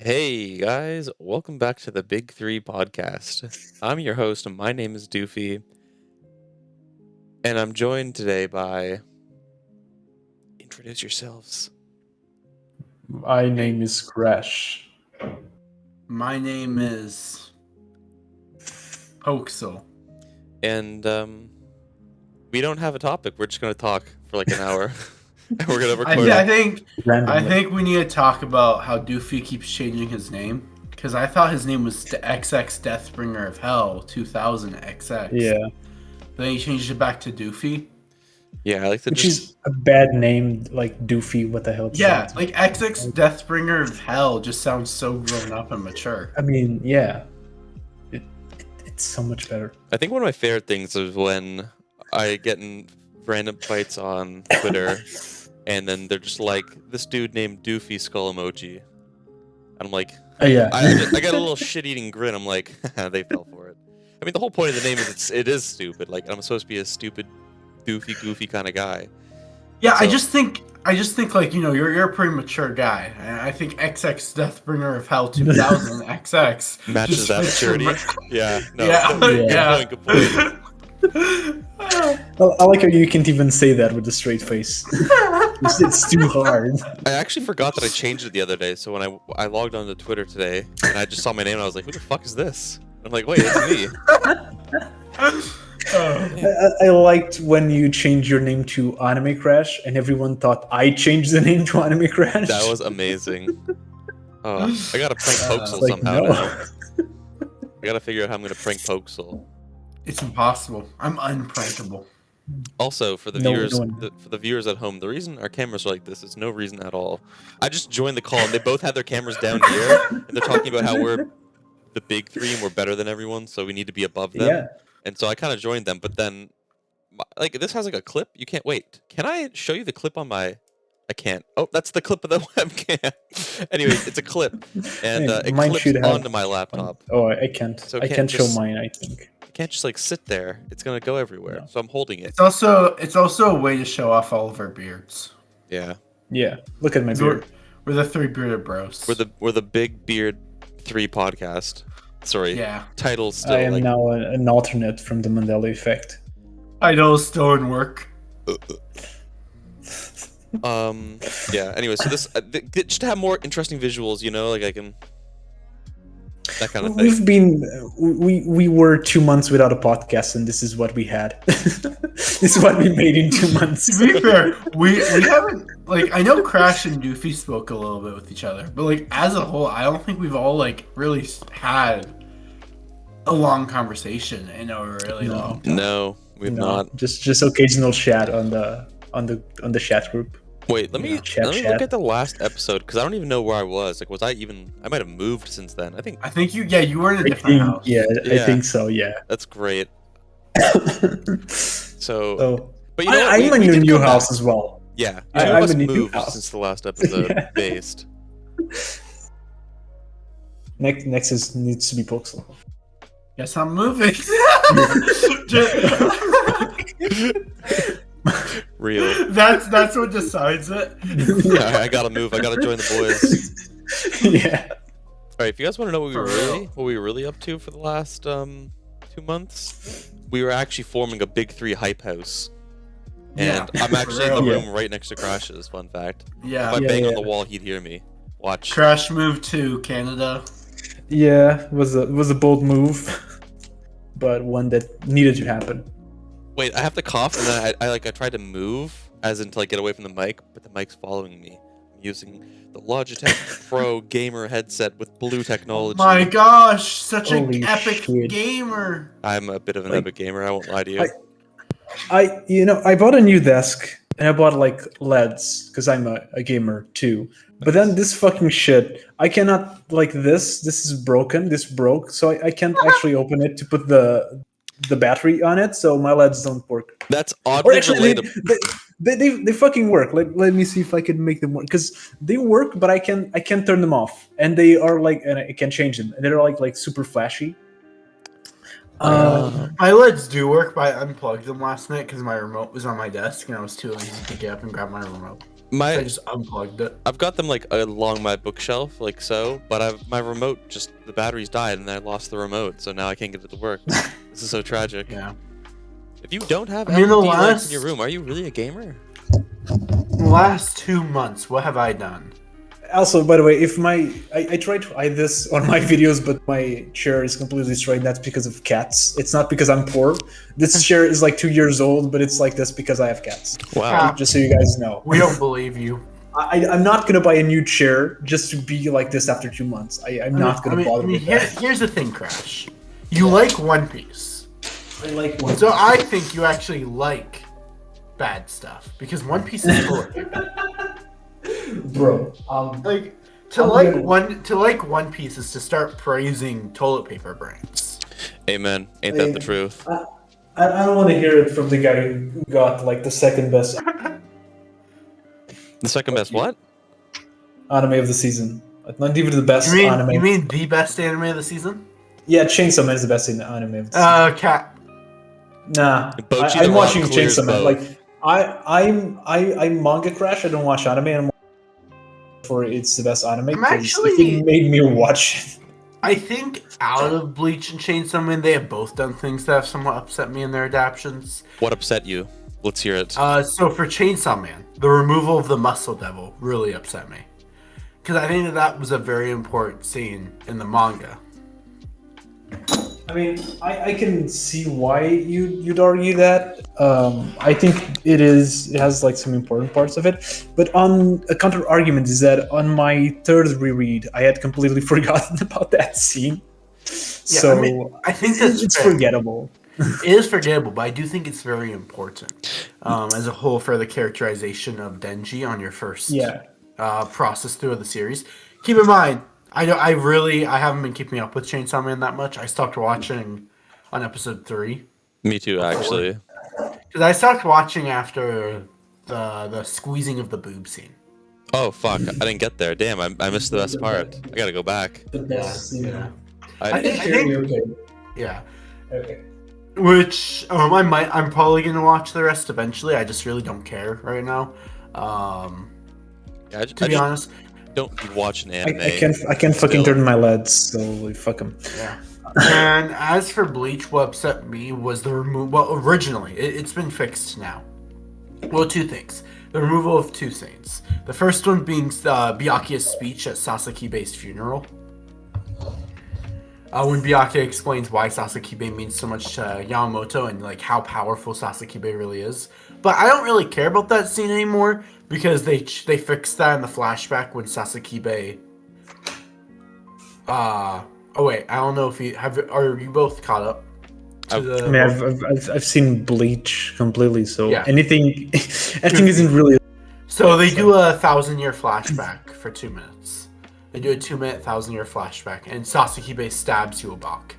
Hey guys, welcome back to the Big Three podcast. I'm your host, and my name is Doofy, and I'm joined today by. Introduce yourselves. My name is Crash. My name is POXAL'S. And we don't have a topic. We're just gonna talk for like an hour. And we're gonna record. I think Randomly. we need to talk about how Doofy keeps changing his name because I thought his name was XX Deathbringer of Hell 2000 XX. Yeah, Then he changed it back to Doofy. Yeah, I like to which just. is a bad name, like Doofy. What the hell? Yeah, like XX Deathbringer of Hell just sounds so grown up and mature. I mean, yeah, it's so much better. I think one of my favorite things is when I get in random fights on Twitter, and then they're just like, "This dude named Doofy skull emoji," and I'm like. Yeah, I got a little shit-eating grin. I'm like, they fell for it. I mean, the whole point of the name is it is stupid. Like, I'm supposed to be a stupid, goofy kind of guy. Yeah, So- I just think like you're a pretty mature guy, and I think XX Deathbringer of Hell 2000 XX Matches just that fits your maturity. Yeah. No. Yeah, Good point. well, I like how you can't even say that with a straight face. it's too hard. I actually forgot that I changed it the other day. So when I logged onto Twitter today, and I just saw my name, and I was like, "Who the fuck is this?" I'm like, "Wait, it's me." I liked when you changed your name to Anime Crash, and everyone thought I changed the name to Anime Crash. That was amazing. I gotta prank Poxal like, somehow no. now. I gotta figure out how I'm gonna prank Poxal. It's impossible. I'm unprankable. Also, for the No, viewers, no one- for the viewers at home, the reason our cameras are like this is no reason at all. I just joined the call, and they both have their cameras down here, and they're talking about how we're the big three and we're better than everyone, so we need to be above them. Yeah. And so I kind of joined them, but then, like, this has like a clip. You can't wait. Can I show you the clip on my? I can't. Oh, that's the clip of the webcam. Anyways, it's a clip, and Hey, it mine clips should have onto my laptop. Oh, I can't. So I can't can't show just- mine. I think. You can't just like sit there. It's gonna go everywhere. No. So I'm holding it. It's also a way to show off all of our beards. Yeah. Yeah. Look at my We're, beard. we're the three bearded bros. We're the Big Beard 3 podcast. Sorry. Yeah. Title still I am like now an alternate from the Mandela effect. I know it's still in work. yeah. Anyway, so this just to have more interesting visuals, you know, like I can that kind of thing. We've been we were 2 months without a podcast, and this is what we had. This is what we made in 2 months. To be fair, we haven't like I know Crash and Doofy spoke a little bit with each other, but like as a whole, I don't think we've all like really had a long conversation in a really No. long time. No, we've No, not. just occasional chat on the chat group. Wait, let me Chat, look chat. at the last episode because I don't even know where I was. Like, was I even? I might have moved since then. I think I think you were in a I different think, house. yeah, I Yeah. think so. Yeah. that's great. So, So but you know what? I'm We in a did new come back. house as well. Yeah, I- two I'm of us in a new moved house. since the last episode. Yeah. Based. Next needs to be Pixel. Guess I'm moving. Real. That's what decides it. Yeah, I gotta move. I gotta join the boys. Yeah. All right, if you guys want to know For real. what we were really up to for the last 2 months, we were actually forming a big three hype house, and Yeah, I'm actually in the real. room right next to Crash's. Fun fact: Yeah. if I Yeah, bang on yeah. the wall, he'd hear me. Watch. Crash moved to Canada. Yeah, was a bold move, but one that needed to happen. Wait, I have to cough, and then I tried to move, as in to like get away from the mic, but the mic's following me. I'm using the Logitech Pro gamer headset with blue technology. My gosh, such an Holy epic shit. gamer. I'm a bit of an Like- epic gamer. I won't lie to you. I bought a new desk and I bought like LEDs because I'm a gamer too. But then this fucking shit, I cannot like this. This is broken. This broke, so I can't actually open it to put the battery on it. So my LEDs don't work. That's Or oddly actually, relatable. they fucking work. Let me see if I can make them work because they work, but I can't turn them off, and they are like, and I can change them, and they're like super flashy. My LEDs do work, but I unplugged them last night because my remote was on my desk and I was too lazy to get up and grab my remote. I just unplugged it. I've got them like along my bookshelf, like so, but my remote the batteries died and I lost the remote, so now I can't get it to work. This is so tragic. Yeah. If you don't have I mean, LED lights in your room, are you really a gamer? The last 2 months, what have I done? Also, by the way, if I try to hide this on my videos, but my chair is completely straight, that's because of cats. It's not because I'm poor. This chair is like 2 years old, but it's like this because I have cats. Wow. Just so you guys know. We don't believe you. I'm not gonna buy a new chair just to be like this after 2 months. I'm not gonna bother with that. Here's the thing, Crash. You like One Piece. I like One Piece. So I think you actually like bad stuff because One Piece is full of it. Bro, like to like One Piece is to start praising toilet paper brands. Amen. Ain't that the truth? I don't want to hear it from the guy who got like the second best The second best what? anime of the season. Not even the best anime. You mean the best anime of the season? Yeah, Chainsaw Man is the best anime of the season. Cat. Nah, I'm watching Chainsaw Man. Like I'm manga crash. I don't watch anime. And for it's the best anime. It made me watch it. I think out of Bleach and Chainsaw Man, they have both done things that have somewhat upset me in their adaptations. What upset you? Let's hear it. So for Chainsaw Man, the removal of the Muscle Devil really upset me. Because I think that was a very important scene in the manga. I mean, I can see why you'd argue that. I think it has like some important parts of it. But on a counter argument is that on my third reread, I had completely forgotten about that scene. Yeah, So I mean, I think it's forgettable. It is forgettable, but I do think it's very important as a whole for the characterization of Denji on your first process through the series. Keep in mind, I haven't been keeping up with Chainsaw Man that much. I stopped watching on episode 3. Me too, actually. Because I stopped watching after the squeezing of the boob scene. Oh fuck! I didn't get there. Damn, I missed the best part. I gotta go back. The best scene. Yeah. I think okay. Yeah. Okay. Which I'm probably gonna watch the rest eventually. I just really don't care right now. To be honest, don't watch an anime. I can't fucking turn my LEDs, so like, fuck them. Yeah. And as for Bleach, what upset me was the removal. Well, originally, it's been fixed now. Well, 2 things. The removal of 2 scenes. The first one being Byakuya's speech at Sasakibe's funeral. When Byakuya explains why Sasakibe means so much to Yamamoto and like how powerful Sasakibe really is. But I don't really care about that scene anymore because they fixed that in the flashback when Sasakibe. Oh wait, I don't know if are you both caught up? I mean, I've seen Bleach completely, so Yeah. anything isn't really. So they do a 1,000-year flashback for 2 minutes. They do a 2-minute 1,000-year flashback, and Sasakibe stabs Yuobak.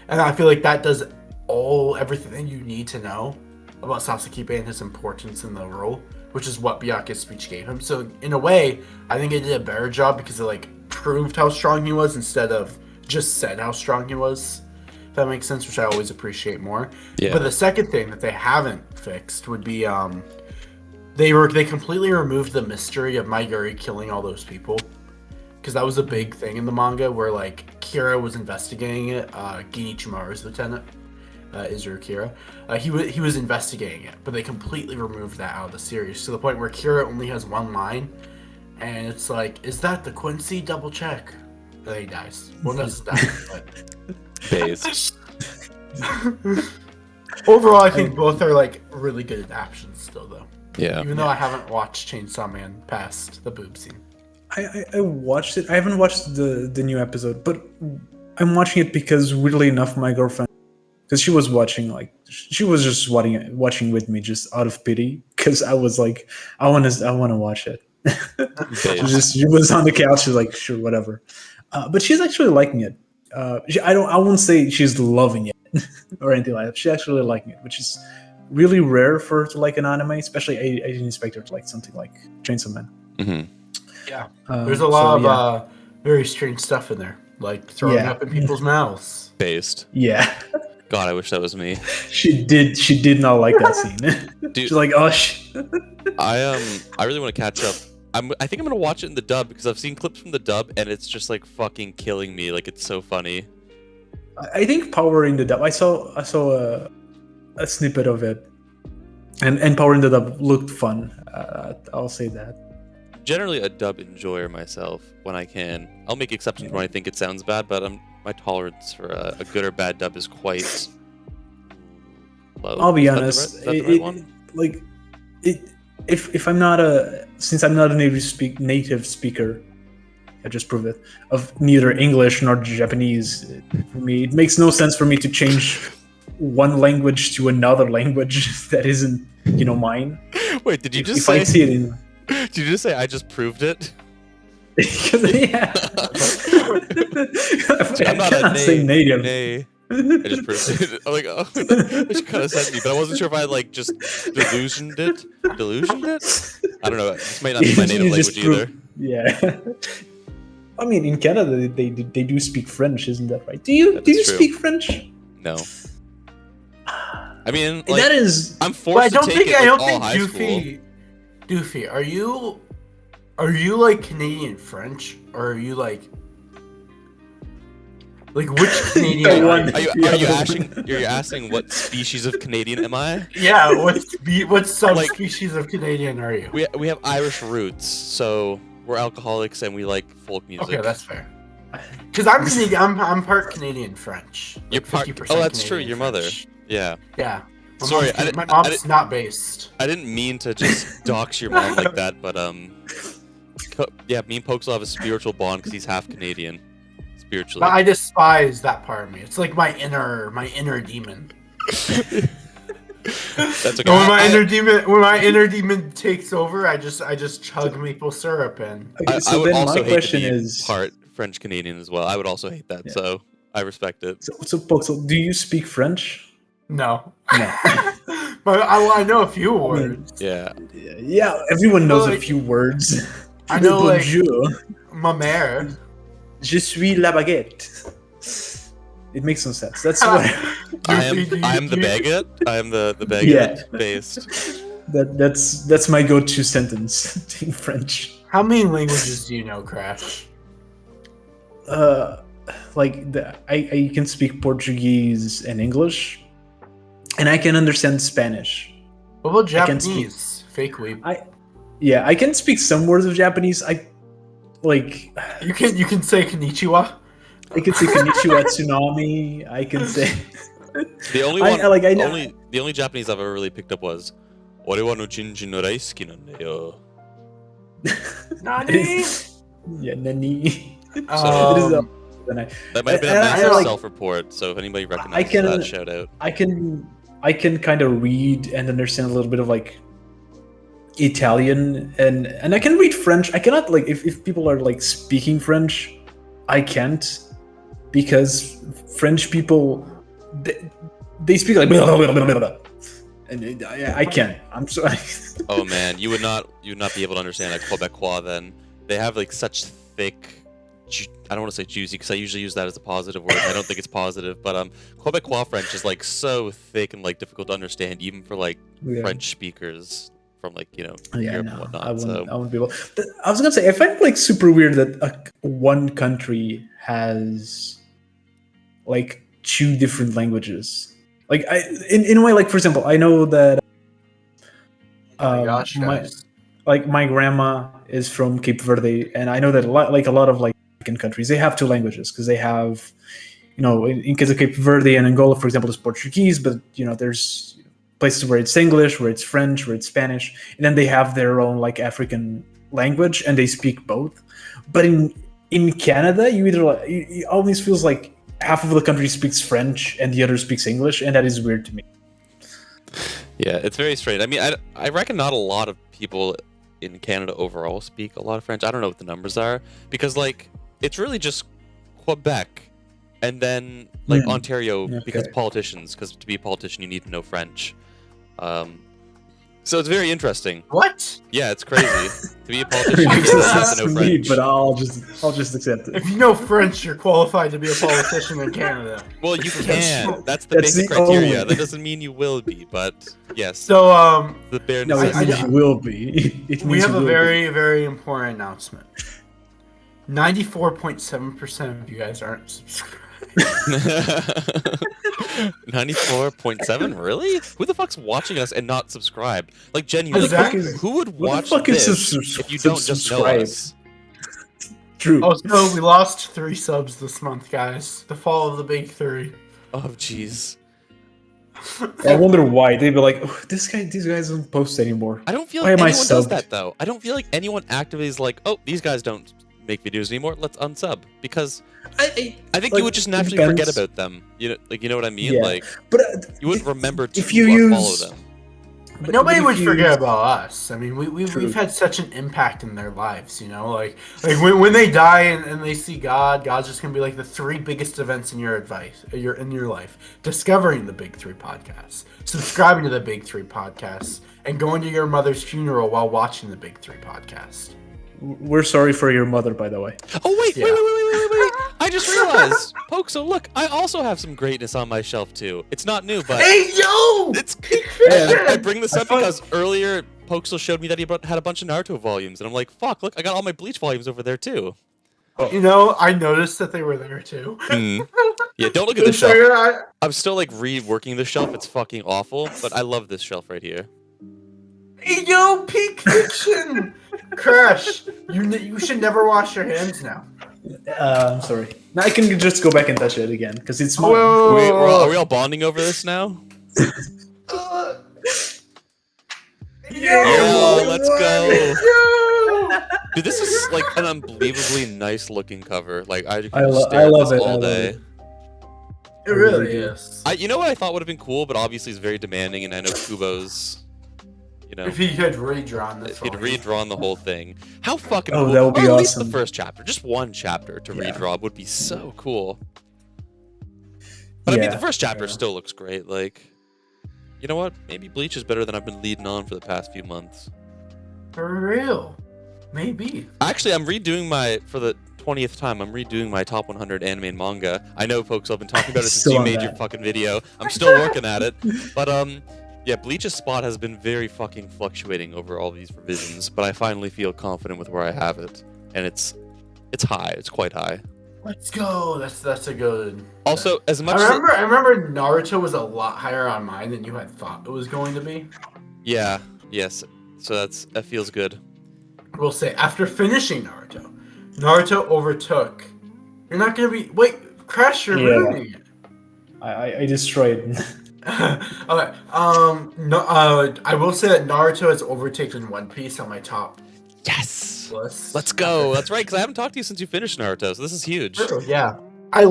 And I feel like that does everything you need to know about Sasakibe and his importance in the role, which is what Byakuya's speech gave him. So in a way, I think it did a better job because it like proved how strong he was instead of just said how strong he was. If that makes sense, which I always appreciate more. Yeah. But the second thing that they haven't fixed would be they completely removed the mystery of Maiguri killing all those people. Because that was a big thing in the manga where like Kira was investigating it. Genichimaru's lieutenant, Izuru Kira. He was investigating it, but they completely removed that out of the series to the point where Kira only has 1 line, and it's like, is that the Quincy? Double check. Then he dies. Well, doesn't die, but Phase. overall, I think both are like really good adaptations still, though. Yeah. Even though I haven't watched Chainsaw Man past the boob scene. I watched it. I haven't watched the new episode, but I'm watching it because weirdly enough, my girlfriend, because she was watching, like she was just watching with me just out of pity, because I was like, I want to watch it. she was on the couch. She's like, sure, whatever. But she's actually liking it. I won't say she's loving it or anything like that. She's actually liking it, which is really rare for her to like an anime, especially I didn't expect her to like something like Chainsaw Man. Mm-hmm. Yeah, there's a lot of very strange stuff in there, like throwing up in people's mouths. Based. Yeah. God, I wish that was me. She did not like that scene. Dude, She's like, oh, I really want to catch up. I think I'm gonna watch it in the dub because I've seen clips from the dub and it's just like fucking killing me. Like it's so funny. I think Power in the dub. I saw a snippet of it, and Power in the dub looked fun. I'll say that. Generally a dub enjoyer myself when I can. I'll make exceptions when I think it sounds bad, but my tolerance for a good or bad dub is quite low. I'll be Is that honest. the right one? If I'm not since I'm not a native speaker, I just proved it, of neither English nor Japanese. For me, it makes no sense for me to change one language to another language that isn't, mine. Wait, did you just If say? I see it in. Did you just say I just proved it? Yeah. I'm not cannot say native. Nay. I just proved it. I'm like, oh, which kind of sent me, but I wasn't sure if I like just delusioned it. Delusioned it? I don't know. This might not be my native language either. Yeah. I mean, in Canada, they do speak French, isn't that right? Do you true. speak French? No. I mean, like, that is. I'm forced to take it all high school. Doofy, are you like Canadian French, or are you like which Canadian Are you asking what species of Canadian am I? Yeah, what subspecies of Canadian are you? We have Irish roots, so we're alcoholics and we like folk music. Okay, that's fair. Because I'm Canadian, I'm part Canadian French. You're part. Oh, that's true. Your mother. Yeah. Yeah. Sorry, my mom's not based. I didn't mean to just dox your mom like that, but yeah, me and Poxal have a spiritual bond because he's half Canadian, spiritually. But I despise that part of me. It's like my inner demon. That's okay. When my inner demon takes over, I just chug maple syrup and. Okay, I would then also my hate question to be is part French Canadian as well. I would also hate that, so I respect it. So Poxel, do you speak French? No. No. But I know a few words. Yeah. Yeah, everyone knows a few words. I know, like, Bonjour. Ma mère. Je suis la baguette. It makes no sense. That's what I am the baguette. I am the baguette based. That's my go-to sentence in French. How many languages do you know, Crash? I can speak Portuguese and English, and I can understand Spanish. What about Japanese? Fake weeb. I can speak some words of Japanese. You can say konnichiwa. I can say konnichiwa, tsunami. I can say. The only one, the only Japanese I've ever really picked up was "Ore wa no chinchi no daisuki nandeyo." Nani? Yeah, nani. That might have been a massive self-report. So if anybody recognizes that, shout out. I can kind of read and understand a little bit of like Italian and I can read French. I cannot if people are like speaking French, I can't, because French people they speak like blah, blah, blah, blah, blah. And I can't. I'm sorry. Oh man, you would not be able to understand like Quebecois then. They have like such thick. I don't want to say juicy because I usually use that as a positive word. I don't think it's positive, but Quebecois French is like so thick and like difficult to understand even for like French speakers from like Europe and whatnot. I wouldn't be able. I was gonna say I find it like super weird that one country has like two different languages. Like in a way, like for example, I know that my grandma is from Cape Verde, and I know that a lot of like countries, they have two languages because they have, in case of Cape Verde and Angola, for example, there's Portuguese, but there's places where it's English, where it's French, where it's Spanish, and then they have their own like African language and they speak both. But in Canada, it always feels like half of the country speaks French and the other speaks English, and that is weird to me. Yeah, it's very strange. I mean, I reckon not a lot of people in Canada overall speak a lot of French. I don't know what the numbers are because like it's really just Quebec and then like Ontario because politicians, because to be a politician you need to know French. So it's very interesting. What? Yeah, it's crazy. To be a politician, you This have is to know me, French. but I'll just accept it. If you know French, you're qualified to be a politician in Canada. Well, you can. That's the That's basic the criteria. only- that doesn't mean you will be, but yes. So, The bare No, it I- means you will be. It we means have you a will very, very important announcement. 94.7% of you guys aren't subscribed. 94.7? Really? Who the fuck's watching us and not subscribed? Like, genuinely, Exactly. who would What the watch fuck is this if you don't just know subscribe? us? be. True. Oh, so we lost 3 subs this month, guys. The fall of the big 3. Oh, jeez. I wonder why. They'd be like, oh, these guys don't post anymore. I don't feel Why like am I anyone does subbed? that, though. I don't feel like anyone actively is like, oh, these guys don't make videos anymore, let's unsub. Because I think like, you would just it naturally depends. forget about them. You know what I mean? Yeah. Like, But you wouldn't remember to if you follow use- them. But nobody if would you forget use- about us. I mean, True. we've had such an impact in their lives, you know? Like when they die and they see God, God's just going to be like the 3 biggest events in your life. Discovering the Big 3 podcasts, subscribing to the Big 3 podcasts, and going to your mother's funeral while watching the Big 3 podcast. We're sorry for your mother, by the way. Oh, wait, Yeah. wait. I just realized. Poxal, look, I also have some greatness on my shelf, too. It's not new, but... Hey, yo! It's Yeah. I bring this I up find- because earlier Poxal showed me that he had a bunch of Naruto volumes, and I'm like, fuck, look, I got all my Bleach volumes over there too. You know, I noticed that they were there too. Yeah, don't look at this shelf. So, I'm still like reworking the shelf. It's fucking awful, but I love this shelf right here. Hey, yo, peak fiction! Crash, you should never wash your hands now. I'm sorry. Now I can just go back and touch it again because it's mine. Are we all bonding over this now? Yo, let's go. Yo! Dude, this is like an unbelievably nice looking cover. Like I could I just love stare at this it, I all love day. it. It really is. You know what I thought would have been cool, but obviously it's very demanding, and I know Kubo's, you know, If he had redrawn this, if he'd volume. redrawn the whole thing. How fucking Oh, cool. that would be Or at least the awesome. first chapter. Just one chapter to Yeah. redraw would be so cool. But I mean, Yeah, the first chapter yeah. still looks great. Like, you know what? Maybe Bleach is better than I've been leading on for the past few months. For real, maybe. Actually, I'm redoing for the 20th time, I'm redoing my top 100 anime and manga. I know, folks, I've been talking about it since Still you on made your that. fucking video. I'm still working at it. But, yeah, Bleach's spot has been very fucking fluctuating over all these revisions, but I finally feel confident with where I have it. And it's high. It's quite high. Let's go. That's a good. Also, as much I remember Naruto was a lot higher on mine than you had thought it was going to be. Yeah, yes. So that feels good. I will say, after finishing Naruto overtook. You're not gonna be. Wait, Crash, you're Yeah. ruining it. I destroyed. Okay. No. I will say that Naruto has overtaken One Piece on my top Yes! list. Let's go. That's right, because I haven't talked to you since you finished Naruto, so this is huge. True, yeah. I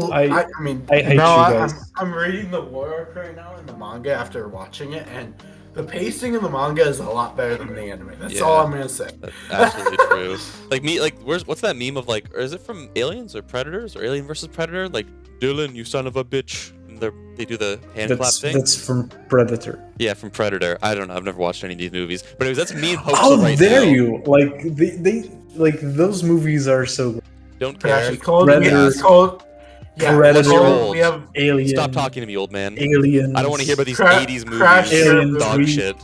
mean, I hate now you guys. I'm reading the war arc right now in the manga after watching it, and the pacing in the manga is a lot better than the anime. That's Yeah. all I'm gonna say. That's absolutely true. What's that meme of or is it from Aliens or Predators or Alien versus Predator? Like, Dylan, you son of a bitch. And they do the hand clap thing. That's from Predator. Yeah, from Predator. I don't know. I've never watched any of these movies. But anyways, that's me and Hoaxel How right dare now. you? Like they like those movies are so good. Don't Yeah, care. it's called. Predator. Yeah, it's called. Yeah, Predator. it's called- we have Alien. Stop talking to me, old man. Aliens. I don't want to hear about these Cra- 80s movies. Crash Alien Dog 3. shit.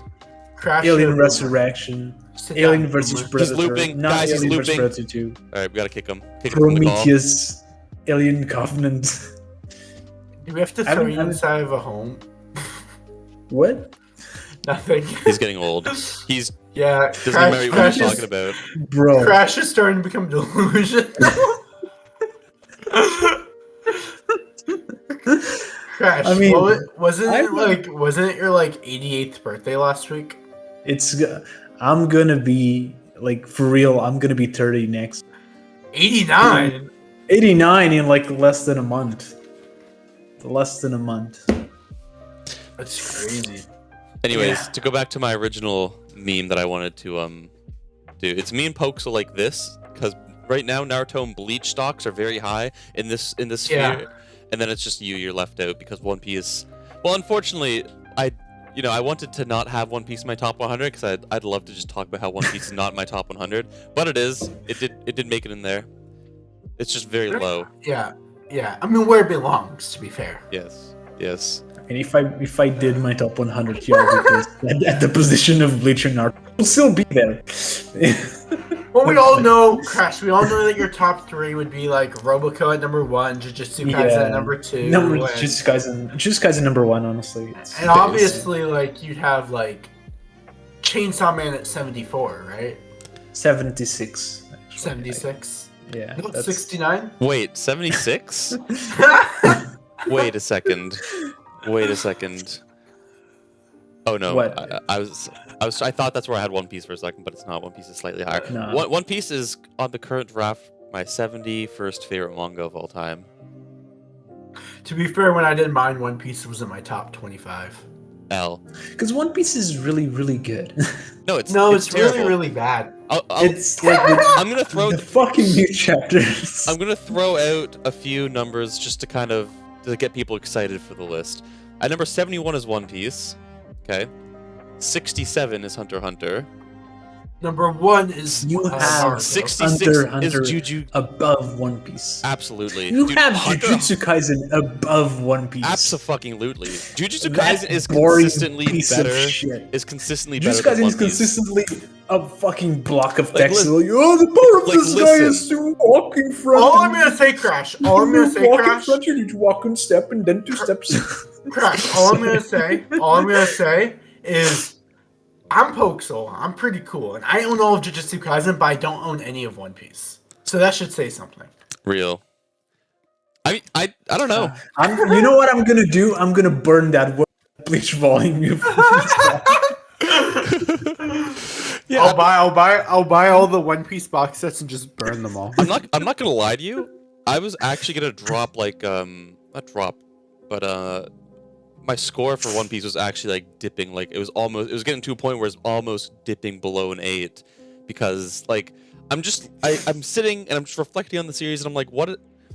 Crash. Alien Boomer. Resurrection. Sit Alien down, versus Boomer. Predator. looping. Not Guys, he's Alien versus looping. Predator 2. Alright, we gotta kick him. Kick him from the call. Prometheus. Alien Covenant. Do we have to I throw don't- you inside of a home? What? Nothing. He's getting old. He's Yeah, doesn't Crash, know what Crash, he's is, talking about. Bro. Crash is starting to become delusional. Crash, I mean, wasn't I'm not- it your 88th birthday last week? I'm gonna be like for real. I'm gonna be 30 next. 89. 89 in like less than a month. Less than a month. That's crazy. Anyways, Yeah. to go back to my original meme that I wanted to do, it's me and Poxel like this, because right now Naruto and Bleach stocks are very high in this Yeah. sphere, and then it's just you're left out because One Piece. Well, unfortunately, you know, I wanted to not have One Piece in my top 100 because I'd love to just talk about how One Piece is not in my top 100, but it is. It did make it in there. It's just very low. Yeah. I mean, where it belongs, to be fair. Yes. And if I did my top 100 here at the position of Bleach and Naruto, I'll still be there. Well, we all know, Crash. We all know that your top 3 would be like Roboco at number 1, Jujutsu Kaisen at number 2, Jujutsu Kaisen number 1, honestly. And obviously, like you'd have like Chainsaw Man at 74, right? 76. 76. Yeah. No, 69. Wait, 76? Wait a second. Oh no! What? I thought that's where I had One Piece for a second, but it's not. One Piece is slightly higher. No. One Piece is on the current draft my 71st favorite manga of all time. To be fair, when I did mine, One Piece was in my top 25. L. Because One Piece is really, really good. No, it's really, really bad. It's like I'm gonna throw the fucking new chapters. I'm gonna throw out a few numbers just to kind of to get people excited for the list. At number 71 is One Piece. Okay. 67 is Hunter x Hunter. Number 1 is You have 66 Hunter is Juju. above One Piece. Absolutely. You Dude, have Hunter- Jujutsu Kaisen above One Piece. Abso-fucking-lutely. Jujutsu That Kaisen is boring consistently piece of better. shit. Is consistently Jujutsu better than Kaisen One is Piece. consistently a fucking block of Like, text. li- Like, oh, the power of like, this guy is listen. to walk in front. All I'm and gonna say, Crash. you All I'm gonna say, walk in Crash. front, you need to walk one step and then 2 steps. Crash. All I'm gonna say is I'm POXAL. I'm pretty cool, and I own all of Jujutsu Kaisen, but I don't own any of One Piece. So that should say something. Real. I mean, I don't know. You know what I'm gonna do? I'm gonna burn that Bleach volume. Yeah. I'll buy all the One Piece box sets and just burn them all. I'm not gonna lie to you. I was actually gonna drop like not drop, but my score for One Piece was actually like dipping. Like it was getting to a point where it's almost dipping below an 8, because like I'm sitting and I'm just reflecting on the series and I'm like, what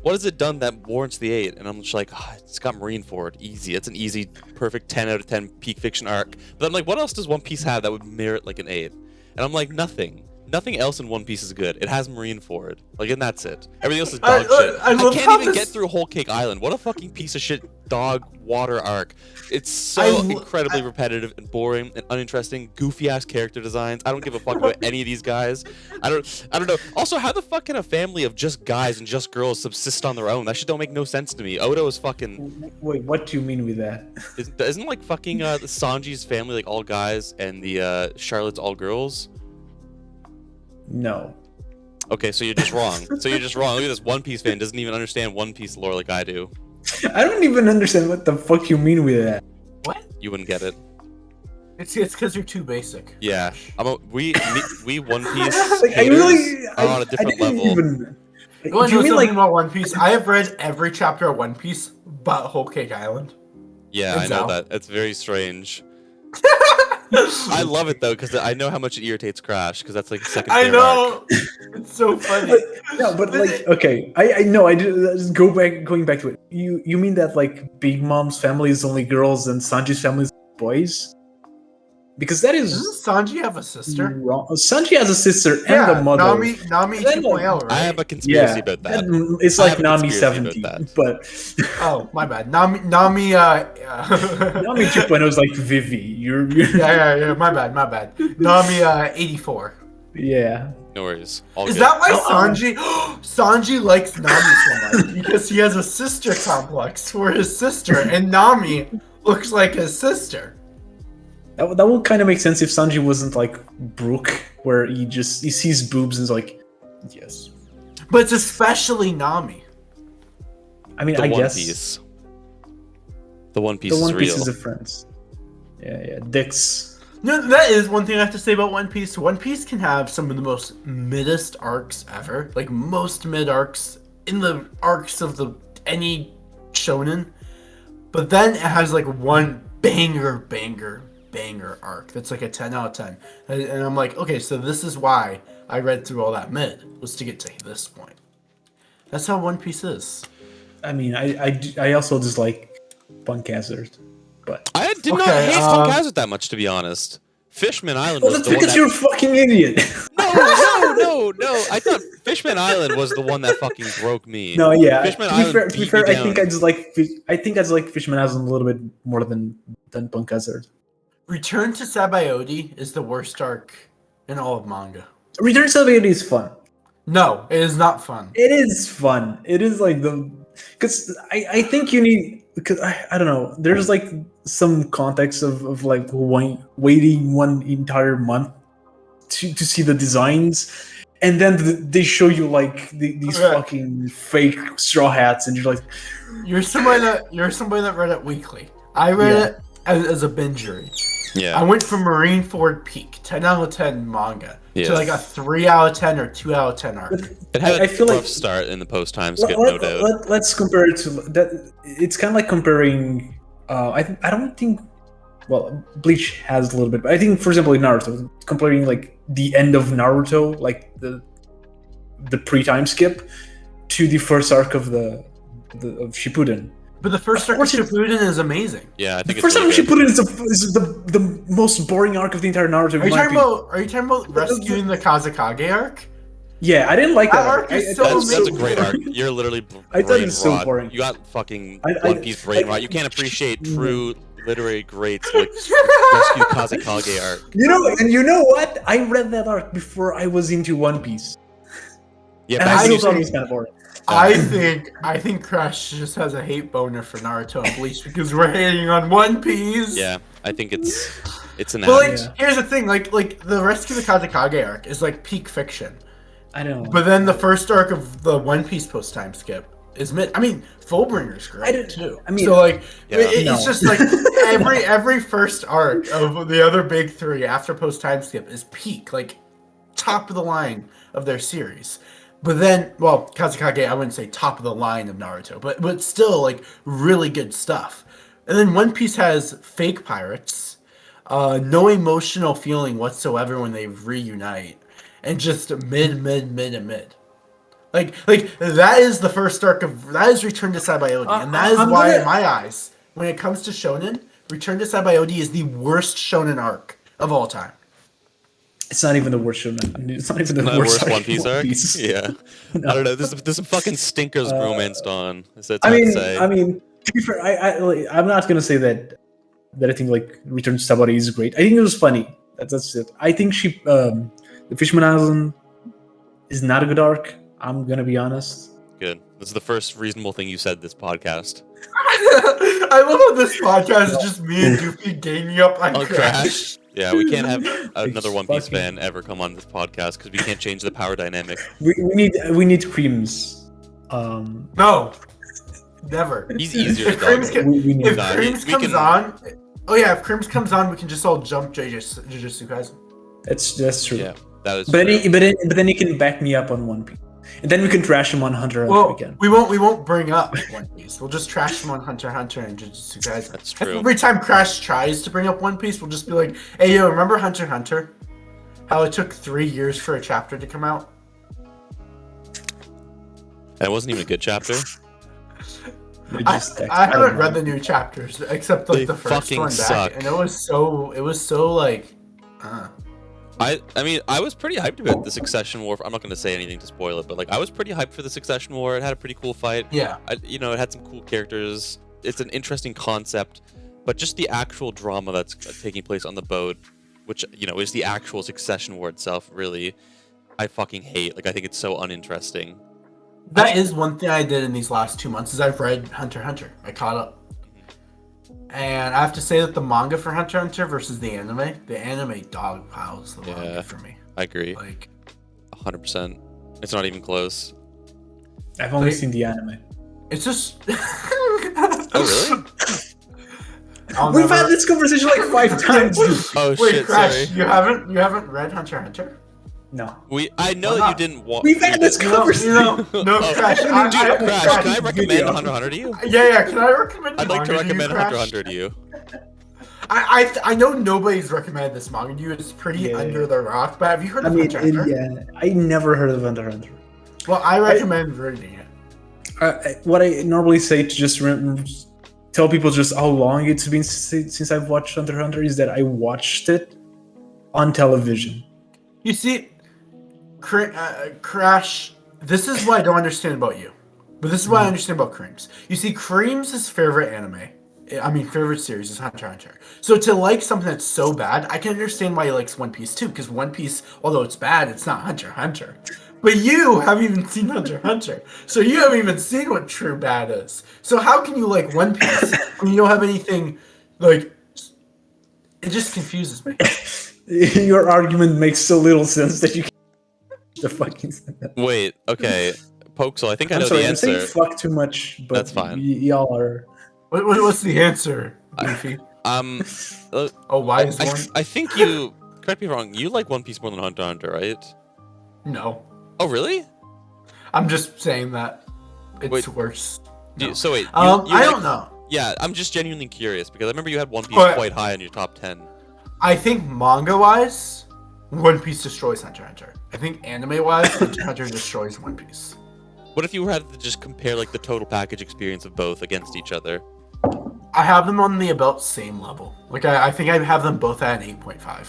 has it done that warrants the 8? And I'm just like, it's got Marineford, easy. It's an easy, perfect 10 out of 10 peak fiction arc. But I'm like, what else does One Piece have that would merit like an 8? And I'm like, nothing. Nothing else in One Piece is good. It has Marineford. Like, and that's it. Everything else is dog shit. I can't even get through Whole Cake Island. What a fucking piece of shit dog water arc. It's so incredibly repetitive and boring and uninteresting. Goofy ass character designs. I don't give a fuck about any of these guys. I don't know. Also, how the fuck can a family of just guys and just girls subsist on their own? That shit don't make no sense to me. Odo is fucking. Wait, what do you mean with that? Isn't like fucking Sanji's family like all guys and the Charlotte's all girls? No. Okay, so you're just wrong. Look at this One Piece fan doesn't even understand One Piece lore like I do. I don't even understand what the fuck you mean with that. What? You wouldn't get it. It's because you're too basic. Yeah, we One Piece Like, haters are on a different level. You want to know something about One Piece? I have read every chapter of One Piece but Whole Cake Island. Yeah, I know that. It's very strange. I love it though because I know how much it irritates Crash because that's like the second. I know. It's so funny. No, but like, okay, I know. I did going back to it. You mean that like Big Mom's family is only girls and Sanji's family is boys? Because that is. Doesn't Sanji have a sister? Wrong. Sanji has a sister and a mother. Nami 2.0, right? I have a conspiracy about that. It's like Nami 17, but oh my bad. Nami Nami 2.0 is like Vivi. Yeah. My bad. Nami 84. Yeah. No worries. Is that why Sanji likes Nami so much? Because he has a sister complex for his sister, and Nami looks like his sister. That would kind of make sense if Sanji wasn't like Brook, where he sees boobs and is like, yes. But it's especially Nami. I mean, The I One guess Piece. The One Piece the is One real. Pieces of friends. Yeah, dicks. No, that is one thing I have to say about One Piece. One Piece can have some of the most middest arcs ever, like most mid arcs in the arcs of any shonen. But then it has like one banger arc that's like a 10 out of 10, and I'm like, okay, so this is why I read through all that mid, was to get to this point. That's how One Piece is. I mean, I also just like Punkazers, but I I did not hate POXAL'S that much, to be honest. Fishman Island was Well, that's the one because that... you're a fucking idiot. No. I thought Fishman Island was the one that fucking broke me. No, yeah. Fishman to Island be fair, beat me I think down. I think I just like Fishman Island a little bit more than POXAL'S. Return to Sabaody is the worst arc in all of manga. Return to Sabaody is fun. No, it is not fun. It is fun. It is like because I think you need, because I don't know. There's like some context of like waiting one entire month to see the designs, and then they show you like these fucking fake straw hats, and you're like, you're somebody that read it weekly. I read it as a binge read. Yeah. I went from Marineford Peak, 10 out of 10 manga, to like a 3 out of 10 or 2 out of 10 arc. It had I a feel rough like start in the post-time skip, no doubt. Let's compare it to that. It's kind of like comparing. I don't think. Well, Bleach has a little bit, but I think, for example, in Naruto, comparing like the end of Naruto, like the pre-time skip, to the first arc of of Shippuden. But the first arc of Shippuden is amazing. Yeah, I think the first arc of Shippuden is the most boring arc of the entire Naruto. Are you talking about rescuing the Kazekage arc? Yeah, I didn't like that arc. Is so that's a great arc. You're literally I thought it was so boring. You got fucking One Piece brain rot. You can't appreciate true literary greats like rescue Kazekage arc. You know what? I read that arc before I was into One Piece. Yeah, and I still thought it was kind of boring. I think Crash just has a hate boner for Naruto and Bleach because we're hating on One Piece. Yeah, I think it's an. But here's the thing, like the Rescue the Kazekage arc is like peak fiction. I don't know. But then the first arc of the One Piece post time skip is mid. I mean, Fullbringer's great too. I mean, so like it's just like every first arc of the other big three after post time skip is peak, like top of the line of their series. But then, well, Kazekage, I wouldn't say top of the line of Naruto, but still like really good stuff. And then One Piece has fake pirates, no emotional feeling whatsoever when they reunite, and just mid. Like that is the first arc that is Return to Sabaody, and that is why in my eyes, when it comes to Shonen, Return to Sabaody is the worst Shonen arc of all time. It's not even the worst Shonen. It's not even the worst One Piece arc. Yeah, no. I don't know. There's some fucking stinkers romanced on. I mean, to be fair, I'm not gonna say that I think like Return to Sabaody is great. I think it was funny. That's it. I think the Fishman Island is not a good arc. I'm gonna be honest. Good. This is the first reasonable thing you said this podcast. I love how this podcast is just me and Doofy ganging up on Crash. Yeah, we can't have another One Piece fan ever come on this podcast because we can't change the power dynamic. We need Creams. No, never. He's easier. If Creams comes on, if Creams comes on, we can just all jump Jujutsu Kaisen. That's true. Yeah, that is. But then he can back me up on One Piece, and then we can trash him on Hunter x Hunter again. We won't bring up One Piece. We'll just trash him on Hunter x Hunter and Jujutsu Kaisen. That's true. Every time Crash tries to bring up One Piece, we'll just be like, "Hey, yo, remember Hunter x Hunter? How it took 3 years for a chapter to come out? That wasn't even a good chapter. I haven't read the new chapters except like the first fucking one back, suck. and it was so like. I mean, I was pretty hyped about the Succession War. I'm not going to say anything to spoil it, but like I was pretty hyped for the Succession War. It had a pretty cool fight. Yeah. It had some cool characters. It's an interesting concept, but just the actual drama that's taking place on the boat, which is the actual Succession War itself. Really, I fucking hate. Like I think it's so uninteresting. That is one thing I did in these last 2 months is I've read Hunter x Hunter. I caught up. And I have to say that the manga for Hunter x Hunter versus the anime dog piles the manga for me. I agree. Like 100%. It's not even close. I've only seen the anime. It's just Oh really? We've had this conversation like 5 times. Oh wait, shit, Crash, sorry. you haven't read Hunter x Hunter? No. I know that you didn't want. We've had this conversation. No, Crash. Crash, can I recommend Hunter x Hunter to you? Yeah. Can I recommend? I'd like to recommend Hunter x x Hunter to you. I know nobody's recommended this manga to you. It's pretty under the rock. But have you heard of Hunter x Hunter? Yeah, I never heard of Hunter x Hunter. Well, I recommend reading it. What I normally say to just tell people just how long it's been since I've watched Hunter x Hunter is that I watched it on television. You see, Crash, this is what I don't understand about you. But this is what I understand about Creams. You see, Creams' favorite favorite series is Hunter x Hunter. So to like something that's so bad, I can understand why he likes One Piece too, because One Piece, although it's bad, it's not Hunter x Hunter. But you haven't even seen Hunter x Hunter. So you haven't even seen what true bad is. So how can you like One Piece when you don't have anything, like, it just confuses me. Your argument makes so little sense that you can't the fucking sentence. Wait, okay. POXAL', I think I I'm know sorry, the I'm saying answer. fuck too much, but That's fine. Y'all are... What's the answer, Goofy? Why is one? I think you, correct me if I'm wrong, you like One Piece more than Hunter x Hunter, right? No. Oh, really? I'm just saying that it's Wait. worse. No. So wait, I don't know. Yeah, I'm just genuinely curious because I remember you had One Piece But- quite high on your top 10. I think manga-wise, One Piece destroys Hunter x Hunter. I think anime-wise, Hunter x Hunter destroys One Piece. What if you had to just compare like the total package experience of both against each other? I have them on the about same level. Like I think I have them both at an 8.5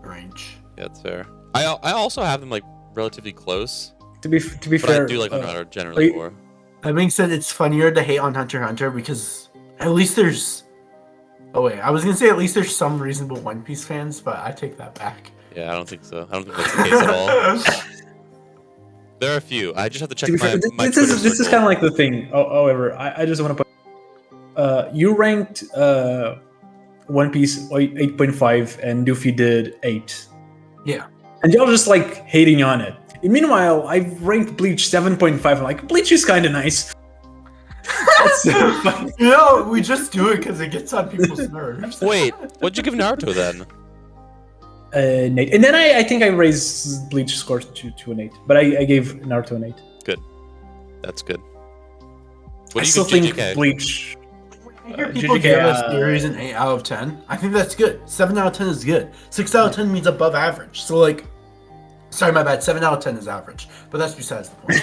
range. Yeah, that's fair. I also have them like relatively close, To be but fair, I do like Hunter x Hunter generally like- more. That being said, it's funnier to hate on Hunter x Hunter because at least there's... Oh wait, I was gonna say at least there's some reasonable One Piece fans, but I take that back. Yeah, I don't think so. I don't think that's the case at all. There are a few. I just have to check To be fair, my this is Twitter kind of like the thing. However, I just want to put... you ranked One Piece 8.5 and Doofy did 8. Yeah. And y'all just like hating on it. And meanwhile, I ranked Bleach 7.5. I'm like, Bleach is kind of nice. That's so funny. You know, we just do it because it gets on people's nerves. Wait, what'd you give Naruto then? An 8. And then I think I raised Bleach score to an 8. But I gave Naruto an 8. Good. That's good. What I do you still give think JJK? Bleach... I hear people JJK, give a series an 8 out of 10. I think that's good. 7 out of 10 is good. 6 out of 10 means above average. So, like, sorry, my bad. 7 out of 10 is average, but that's besides the point.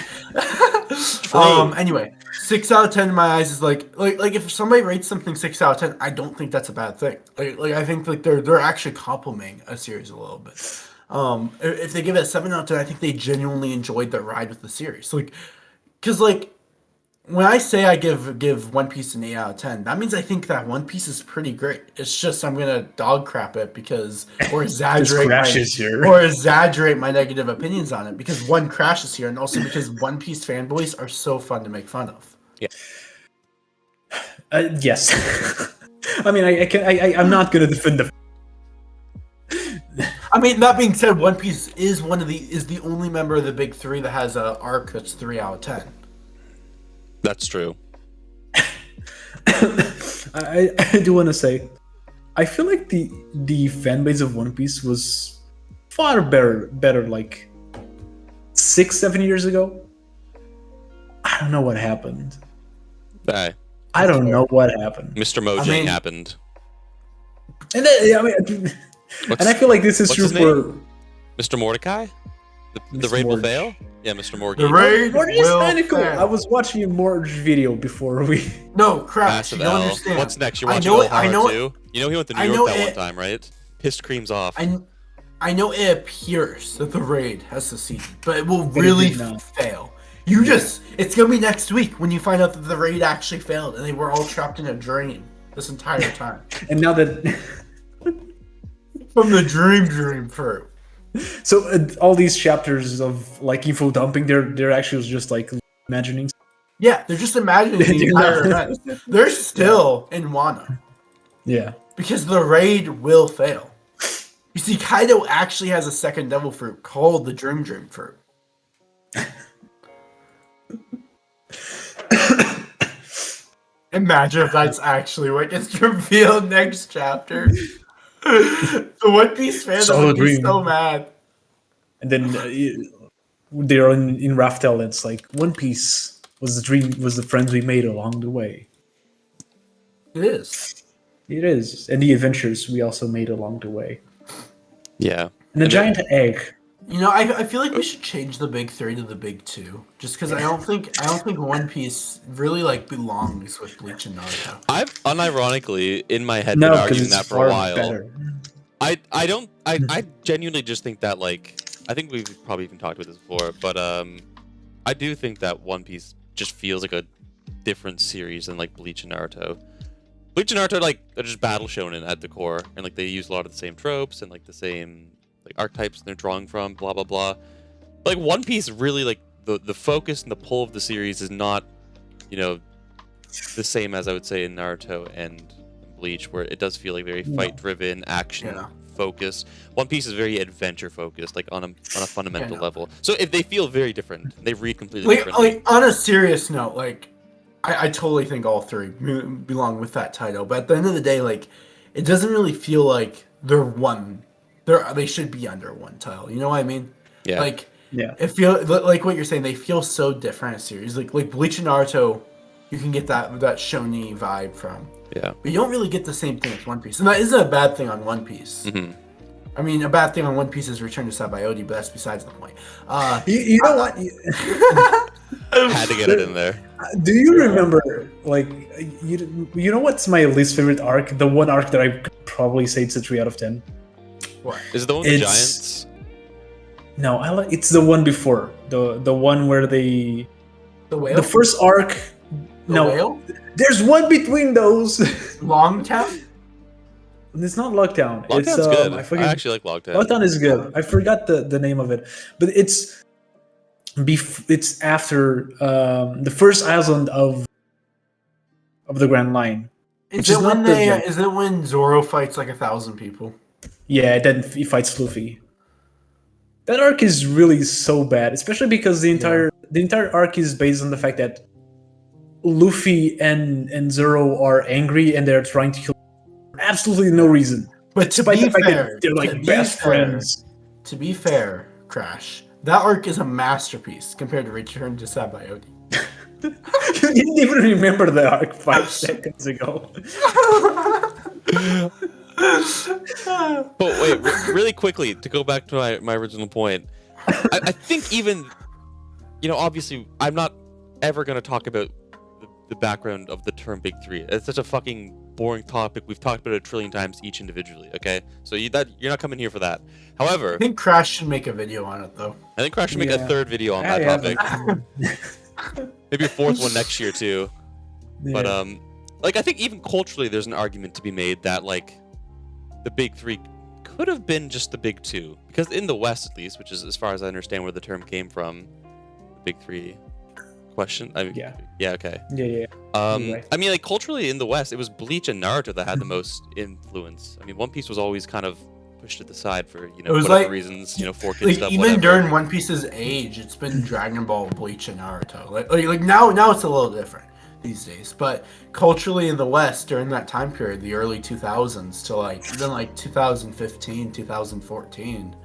Anyway, 6 out of 10 in my eyes is like if somebody rates something 6 out of 10, I don't think that's a bad thing. Like I think like they're actually complimenting a series a little bit. If they give it a 7 out of 10, I think they genuinely enjoyed their ride with the series. Like, because like. When I say I give One Piece an 8 out of 10, that means I think that One Piece is pretty great. It's just I'm gonna dog crap it because or exaggerate my negative opinions on it because one Crash is here and also because One Piece fanboys are so fun to make fun of. Yeah. Yes. I mean, I'm not gonna defend the. I mean, that being said, One Piece is the only member of the big three that has a arc that's 3 out of 10. That's true. I do want to say, I feel like the fan base of One Piece was far better like 6-7 years ago. I don't know what happened. I don't know what happened. Mr. Mojang happened. And then, I mean, and I feel like this is true for Mr. Mordecai. The raid will fail? Yeah, Mr. Morgan. The raid Morge is will kind of cool. fail. I was watching a Morge video before we... No, crap. Massive You don't L. understand. What's next? You're I watching know it- I Ohara know it- too? You know he went to New I York know that one it- time, right? Pissed creams off. I know it appears that the raid has succeeded, but it will really did not. fail. It's gonna be next week when you find out that the raid actually failed and they were all trapped in a dream this entire time. And now that... From the dream fruit. So all these chapters of like info dumping, they're actually just like imagining. Yeah, they're just imagining the entire event. They're still in Wano. Yeah. Because the raid will fail. You see, Kaido actually has a second devil fruit called the Dream Fruit. Imagine if that's actually what gets revealed next chapter. The One Piece fans would be so mad. And then they're in Raftel. And it's like One Piece was the friends we made along the way. It is. It is, and the adventures we also made along the way. Yeah. And the giant egg. You know, I feel like we should change the big three to the big two, just because I don't think One Piece really like belongs with Bleach and Naruto. I've unironically in my head No, been because arguing it's that for far a while. better. I genuinely just think that, like, I think we've probably even talked about this before, but I do think that One Piece just feels like a different series than like Bleach and Naruto. Bleach and Naruto like are just battle shonen at the core, and like they use a lot of the same tropes and like the same like archetypes they're drawing from, blah blah blah. But, like, One Piece really, like, the focus and the pull of the series is not, you know, the same as I would say in Naruto and Bleach, where it does feel like very fight driven, action focused. One Piece is very adventure focused, like on a fundamental level. So if they feel very different, they read completely differently. Like on a serious note, like I totally think all three belong with that title, but at the end of the day, like it doesn't really feel like they should be under one title. You know what I mean? Yeah. Like Yeah. it feel like what you're saying. They feel so different as series. Like Bleach and Naruto, you can get that shonen vibe from. Yeah. But you don't really get the same thing with One Piece, and that isn't a bad thing on One Piece. Mm-hmm. I mean, a bad thing on One Piece is Return to Sabayoti, but that's besides the point. You know what? Had to get it in there. Do you remember, like, you know what's my least favorite arc? The one arc that I could probably say it's a 3 out of 10. What? Is it the one with the giants? No, it's the one before. The one where The whale? the first arc. The whale? There's one between those. Longtown? It's not Lockdown. Lockdown's good. I I actually like Lockdown. Lockdown is good. I forgot the name of it, but it's after the first island of the Grand Line. Is it when Zoro fights like 1,000 people? Yeah, then he fights Luffy. That arc is really so bad, especially because the entire arc is based on the fact that Luffy and Zoro are angry and they're trying to kill for absolutely no reason. But to Despite be the fact fair, that they're like best friends. To be fair, Crash, that arc is a masterpiece compared to Return to Sabayoti. You didn't even remember the arc 5 seconds ago. But wait, really quickly, to go back to my original point, I think even, you know, obviously, I'm not ever going to talk about the background of the term Big Three. It's such a fucking boring topic. We've talked about it a trillion times each individually, okay? So you're not coming here for that. However, I think Crash should make a video on it, though. I think Crash should make a third video on that topic. Maybe a fourth one next year, too. Yeah. But, like, I think even culturally, there's an argument to be made that, like, the Big Three could have been just the Big Two. Because in the West, at least, which is as far as I understand where the term came from, the Big Three question? I mean, yeah, okay. Yeah. Right. I mean, like, culturally in the West, it was Bleach and Naruto that had the most influence. I mean, One Piece was always kind of pushed to the side for, you know, whatever reasons, you know, for kids stuff, even whatever. During One Piece's age, it's been Dragon Ball, Bleach, and Naruto. Like now it's a little different these days. But culturally in the West during that time period, the early 2000s to like even like 2015, 2014,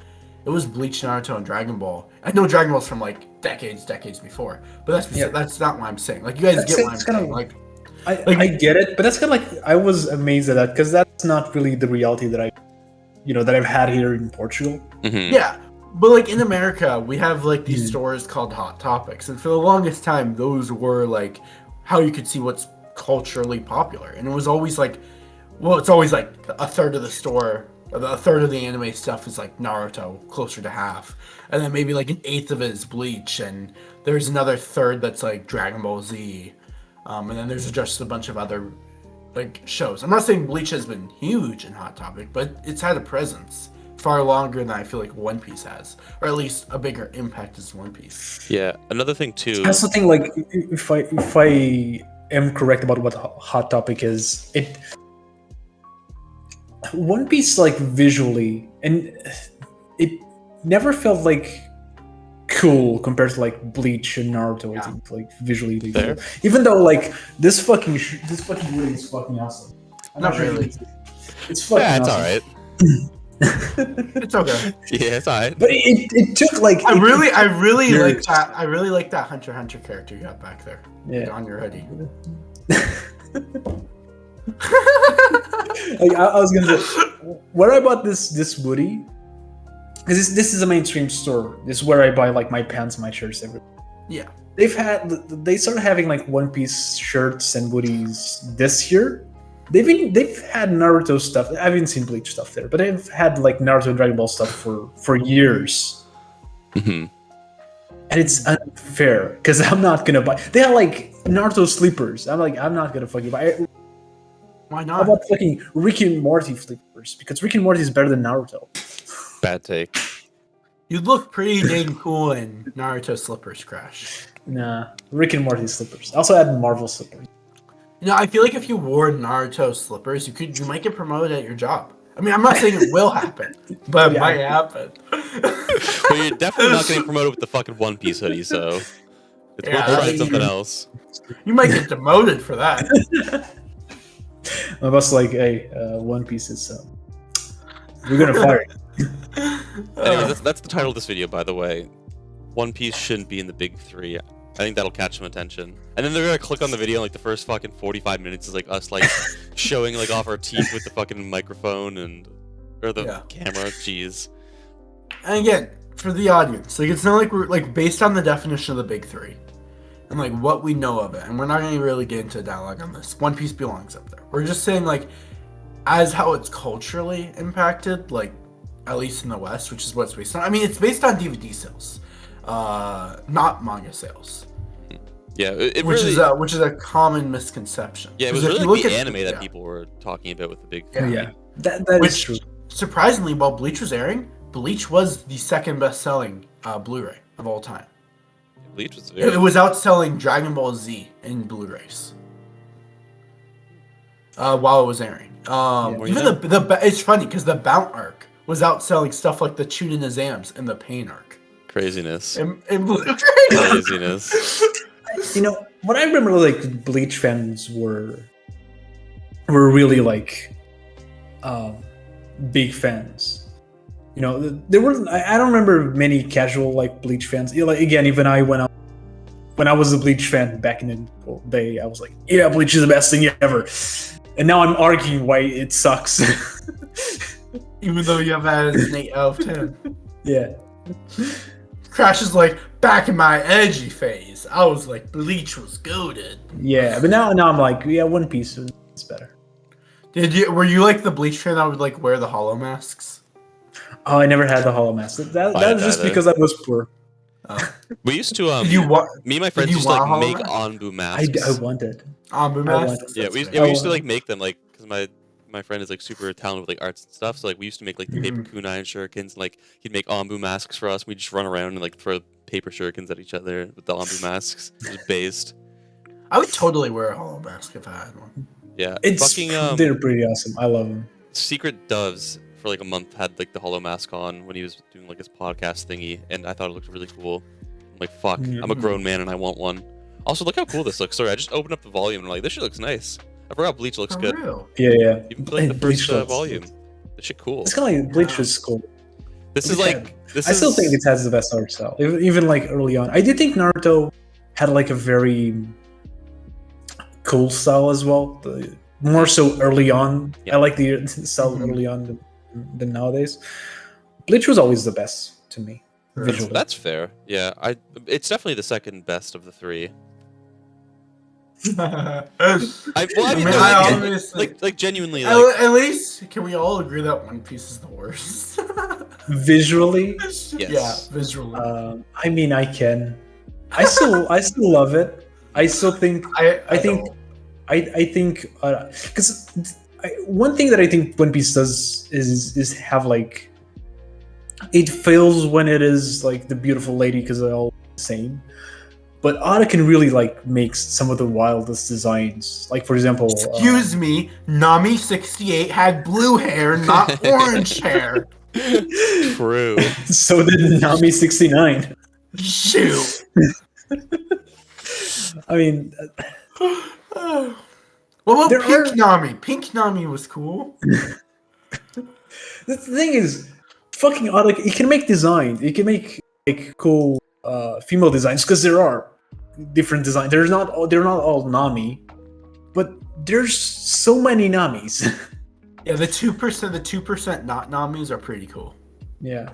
it was Bleach, Naruto, and Dragon Ball. I know Dragon Ball's from like decades before, but that's not what I'm saying. Like, you guys get what I'm saying. I get it, but that's kind of like, I was amazed at that because that's not really the reality that I've had here in Portugal. Mm-hmm. Yeah, but like in America, we have like these stores called Hot Topics, and for the longest time, those were like how you could see what's culturally popular, and it was always like, well, it's always like a third of the store. A third of the anime stuff is like Naruto, closer to half. And then maybe like an eighth of it is Bleach. And there's another third that's like Dragon Ball Z. And then there's just a bunch of other like shows. I'm not saying Bleach has been huge in Hot Topic, but it's had a presence far longer than I feel like One Piece has. Or at least a bigger impact as One Piece. Yeah, another thing too. That's the thing, like, if I am correct about what Hot Topic is, One Piece, like, visually, and it never felt like cool compared to like Bleach and Naruto. I think, like, visually, even though like this fucking movie is fucking awesome. Not really. It's fucking awesome. It's all right. It's okay. Yeah, it's alright. But it took like I really like that. I really like that Hunter x Hunter character you got back there. Yeah. On your hoodie. Like, I was gonna say, where I bought this Woody, because this is a mainstream store. This is where I buy like my pants, my shirts, everything. Yeah. They started having like One Piece shirts and hoodies this year. They've had Naruto stuff. I haven't seen Bleach stuff there, but they've had like Naruto and Dragon Ball stuff for years. Mm-hmm. And it's unfair because I'm not gonna buy. They have like Naruto sleepers. I'm not gonna fucking buy. Why How not? about fucking Rick and Morty sleepers? Because Rick and Morty is better than Naruto. Bad take. You'd look pretty dang cool in Naruto slippers, Crash. Nah, Rick and Morty slippers. I also had Marvel slippers. You know, I feel like if you wore Naruto slippers, you might get promoted at your job. I mean, I'm not saying it will happen, but it might happen. But you're definitely not getting promoted with the fucking One Piece hoodie, so it's worth trying something else. You might get demoted for that. My boss like, hey, One Piece is we're gonna fire you. Anyway, that's the title of this video, by the way. One Piece shouldn't be in the big three. I think that'll catch some attention. And then they're gonna click on the video, and like the first fucking 45 minutes is like us like showing like off our teeth with the fucking microphone or the camera. Jeez. And again, for the audience, like it's not like we're like based on the definition of the big three and like what we know of it, and we're not gonna really get into a dialogue on this. One Piece belongs up there. We're just saying like as how it's culturally impacted, like at least in the West, which is what it's based on. I mean, it's based on DVD sales, not manga sales. Yeah, which is a common misconception. Yeah, it was really the anime that people were talking about with the big three. Yeah, that is true. Surprisingly, while Bleach was airing, Bleach was the second best-selling Blu-ray of all time. Bleach was It was outselling Dragon Ball Z in Blu-rays while it was airing. Even it's funny because the Bount arc was outselling stuff like the Chunin Azams and the Pain arc. Craziness. In Blu-ray. Craziness. You know what I remember, like Bleach fans were really like big fans. You know, there were I don't remember many casual like Bleach fans. You know, like again, even I when I was a Bleach fan back in the day, I was like, yeah, Bleach is the best thing ever. And now I'm arguing why it sucks. Even though you have that as an 8 out of 10. Yeah. Crash is like, back in my edgy phase, I was like, Bleach was goated. Yeah, but now I'm like, yeah, One Piece is better. Were you like the Bleach fan that would like wear the hollow masks? Oh, I never had the hollow mask. That was just because I was poor. We used to me and my friends used to like make Anbu masks. I wanted Anbu masks. Yeah, we used to like make them like because my friend is like super talented with like arts and stuff. So like we used to make like the paper kunai and shurikens. And, like he'd make Anbu masks for us. We just run around and like throw paper shurikens at each other with the Anbu masks. It was based. I would totally wear a hollow mask if I had one. Yeah, they're pretty awesome. I love them. Secret Doves for like a month had like the hollow mask on when he was doing like his podcast thingy, and I thought it looked really cool. I'm like, fuck, I'm a grown man and I want one. Also, look how cool this looks. Sorry, I just opened up the volume and I'm like, this shit looks nice. I forgot Bleach looks good. Real? Yeah. Even like the first volume. This shit cool. It's kind of like Bleach is cool. I still think it has the best art style, even like early on. I did think Naruto had like a very cool style as well. More so early on. I like the style early on than nowadays. Bleach was always the best to me. Visually. That's fair. Yeah, it's definitely the second best of the three. Genuinely. Like, at least can we all agree that One Piece is the worst? Visually, yes. Yeah, visually. I mean, I still love it. I still think. I think because one thing that I think One Piece does is have like it fails when it is like the beautiful lady because they're all the same. But Oda can really like make some of the wildest designs. Like for example, excuse me, Nami 68 had blue hair, not orange hair. True. So did Nami 69. Shoot. I mean, what about Pink Nami? Pink Nami was cool. The thing is, fucking Oda, he can make designs. He can make like cool female designs because there are different designs. They're not all Nami, but there's so many Namis. Yeah, the 2% not Namis are pretty cool. Yeah.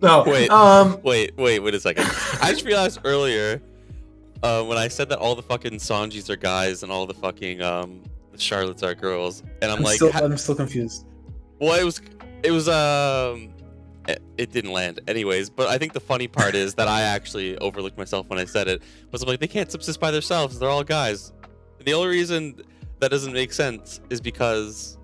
No. Wait a second. I just realized earlier when I said that all the fucking Sanjis are guys and all the fucking Charlottes are girls, and I'm like, I'm still confused. well, it was it didn't land anyways. But I think the funny part is that I actually overlooked myself when I said it. Was I'm like, they can't subsist by themselves. They're all guys. The only reason that doesn't make sense is because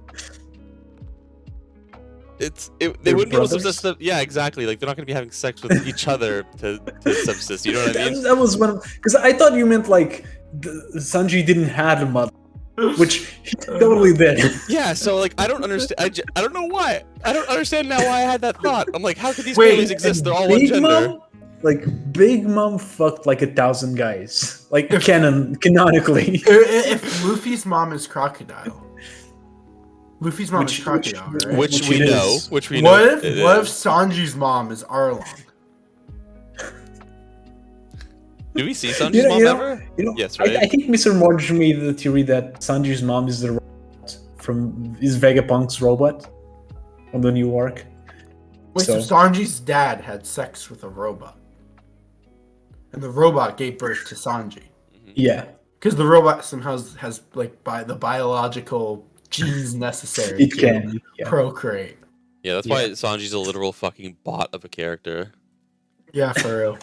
they wouldn't be able to subsist. Yeah, exactly. Like they're not going to be having sex with each other to subsist. You know what I mean? That was one because I thought you meant like Sanji didn't have a mother, which he totally did. Yeah, so like I don't understand. I don't know why. I don't understand now why I had that thought. I'm like, how could these families exist? They're all one gender. Like Big Mom fucked like 1,000 guys, like canonically. If Luffy's mom is Crocodile, Luffy's mom is Crocodile, right? Which we know. What if Sanji's mom is Arlong? Do we see Sanji's mom ever? Yes, right. I think Mr. Morge made the theory that Sanji's mom is the robot from Vegapunk's robot on the new arc. Wait, so Sanji's dad had sex with a robot, and the robot gave birth to Sanji. Yeah, because the robot somehow has like the biological genes necessary to procreate. Yeah, that's why Sanji's a literal fucking bot of a character. Yeah, for real.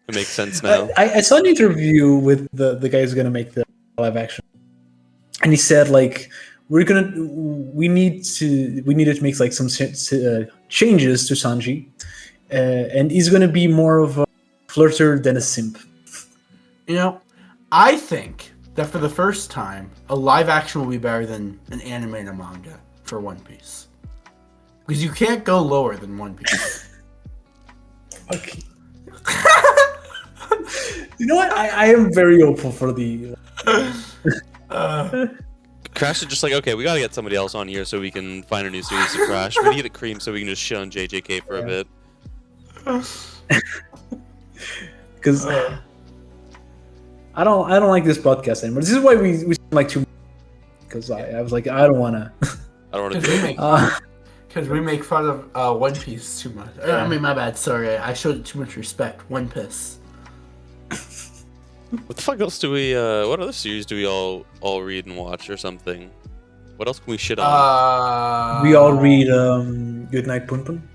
It makes sense now. I saw an interview with the guy who's gonna make the live action, and he said like we needed to make like some changes to Sanji, and he's gonna be more of a flirter than a simp. You know, I think that for the first time, a live action will be better than an anime and a manga for One Piece, because you can't go lower than One Piece. Okay. You know what? I am very hopeful for the. Crash is just like, okay, we gotta get somebody else on here so we can find a new series to Crash. We need to get Cream so we can just shit on JJK for a bit. Because I don't like this podcast anymore. This is why we spend like 2 months. Because I was like, I don't wanna. I don't wanna do it. Because we make fun of One Piece too much. I mean, my bad. Sorry, I showed too much respect. One Piece. What the fuck else do we? What other series do we all read and watch or something? What else can we shit on? We all read Goodnight Pun Pun.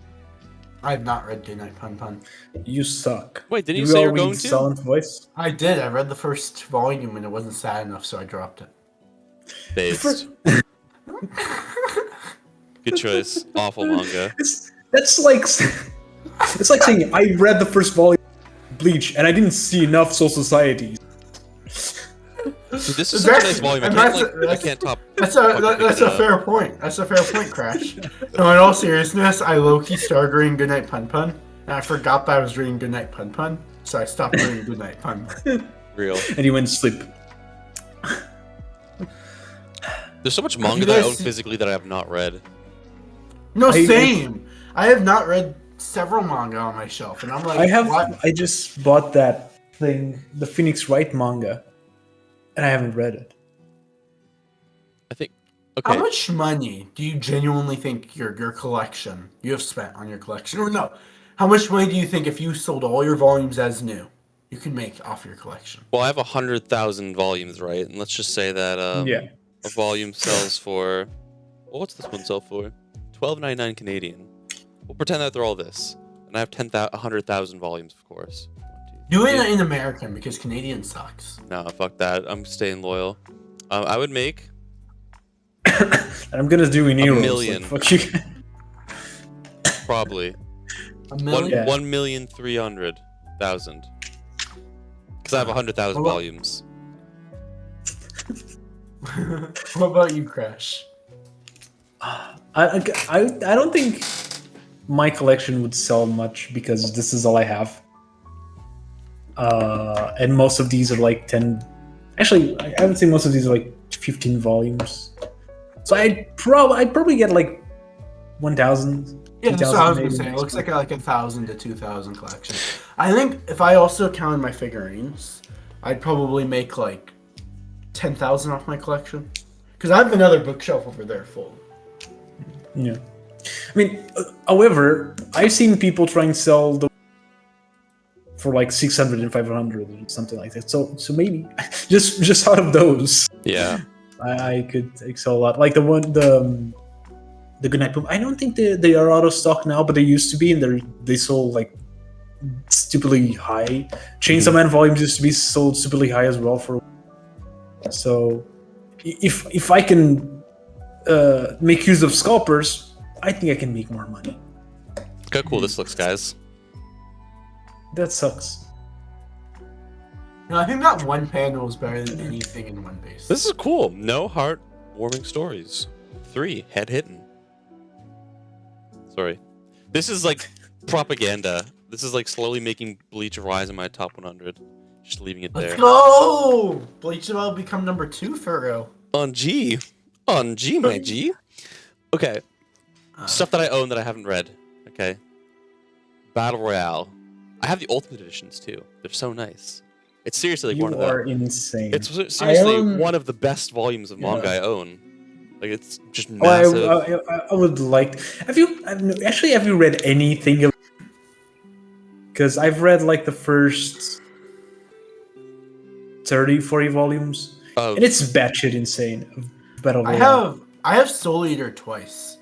I have not read Goodnight Pun Pun. You suck. Wait, didn't you say you're going to? Silent Voice? I did. I read the first volume and it wasn't sad enough, so I dropped it. Based. Good choice. Awful manga. It's like saying I read the first volume of Bleach and I didn't see enough Soul Societies. Dude, this is such a nice volume. I can't top. That's a fair point. That's a fair point, Crash. No, in all seriousness, I low-key started reading Goodnight Pun Pun, and I forgot that I was reading Goodnight Pun Pun, so I stopped reading Goodnight Pun Pun. Real. And you went to sleep. There's so much manga that I own physically that I have not read. No, same. I have not read several manga on my shelf, and I'm like, I just bought that thing, the Phoenix Wright manga, and I haven't read it. I think. Okay. How much money do you genuinely think your collection you have spent on your collection, or no? How much money do you think if you sold all your volumes as new, you could make off your collection? Well, I have 100,000 volumes, right? And let's just say that a volume sells for. Well, what's this one sell for? $12.99 Canadian. We'll pretend that they're all this, and I have 100,000 volumes, of course. Do it in American because Canadian sucks. No, fuck that. I'm staying loyal. I would make. I'm gonna do in euros. $1 million. Like, fuck you. Probably. $1 million. 1,300,000. Because I have 100,000 volumes. What about you, Crash? I don't think my collection would sell much because this is all I have. And most of these are like 10. Actually, I would say most of these are like 15 volumes. So I'd probably get like 1,000. Yeah, that's what I was gonna say. It looks like a 1,000 to 2,000 collection. I think if I also counted my figurines, I'd probably make like 10,000 off my collection. Because I have another bookshelf over there full. Yeah. I mean, however, I've seen people try and sell the for like 600 and 500 or something like that. So maybe just out of those, Yeah. I could excel a lot. Like the Goodnight Boom. I don't think they are out of stock now, but they used to be, and they sold like stupidly high. Chainsaw Man volumes used to be sold stupidly high as well for. So if I can make use of scalpers, I think I can make more money. Look how cool this looks, guys. That sucks. No, I think that one panel is better than anything in One Piece. This is cool. No heart-warming stories. 3 head hitting. Sorry. This is like propaganda. This is like slowly making Bleach rise in my top 100. Just leaving it there. Let's go! Bleach will become number 2 for real. On G, my G. Okay. Stuff that I own that I haven't read. Okay. Battle Royale. I have the Ultimate Editions too. They're so nice. It's seriously like one of the. You are insane. It's seriously one of the best volumes of manga I own. Like it's just Oh, massive. I would like. Have you read anything? Because I've read like the first 30, 40 volumes, and it's batshit insane. Battle Royale. I have Soul Eater twice.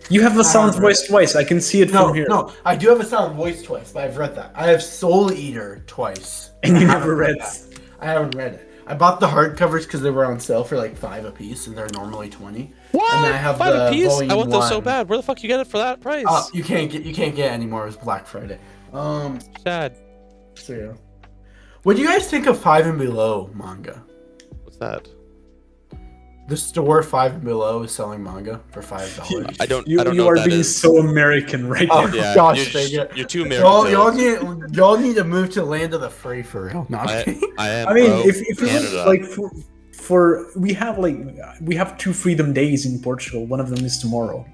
You have a silent voice twice. I can see it from here. No, I do have a silent voice twice, but I've read that. I have Soul Eater twice. And you never read that. I haven't read it. I bought the hardcovers because they were on sale for like $5 a piece, and they're normally $20. What? And I have $5 a piece? I want those so one. bad. Where the fuck you get it for that price? You can't get it anymore. It was Black Friday. Sad. So yeah. What do you guys think of 5 and Below manga? What's that? The store 5 and Below is selling manga for $5. I don't You know are what that being is. so American right now. Yeah, Gosh, you're too American. y'all need to move to land of the free for real. I am. I mean, bro. if you Canada. look, we have 2 freedom days in Portugal. One of them is tomorrow.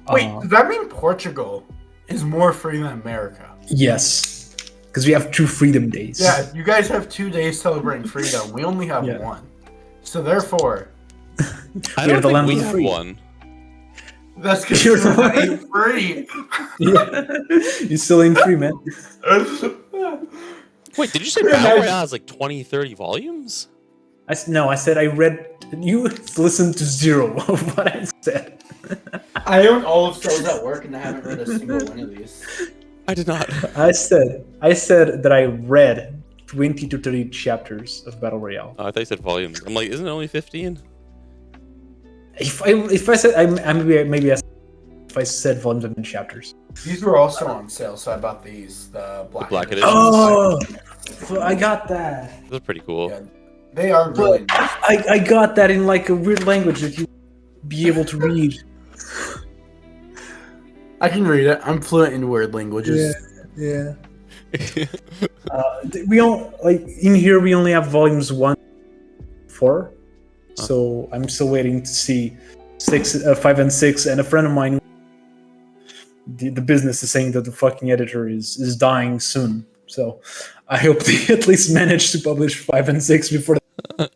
Wait, does that mean Portugal is more free than America? Yes, because we have 2 freedom days. Yeah, you guys have 2 days celebrating freedom. We only have one. So therefore, I we are don't the think land we of the have free. one. that's because You're you're ain't free. Yeah. You still ain't free, man. Wait, did you say Battle Royale has like 20, 30 volumes? I said I read. You listened to 0 of what I said. I own all of Cells at Work, and I haven't read a single one of these. I did not. I said that I read 20 to 30 chapters of Battle Royale. Oh, I thought you said volumes. I'm like, isn't it only 15? If I said if I said volumes, I meant chapters. These were also on sale, so I bought these. The Black Editions. Oh, so I got that. Those are pretty cool. Yeah, they are really nice. I got that in like a weird language that you be able to read. I can read it. I'm fluent in weird languages. Yeah. We don't like in here. We only have volumes 1, 4. So I'm still waiting to see 5 and 6. And a friend of mine, the business is saying that the fucking editor is dying soon. So I hope they at least manage to publish 5 and 6 before.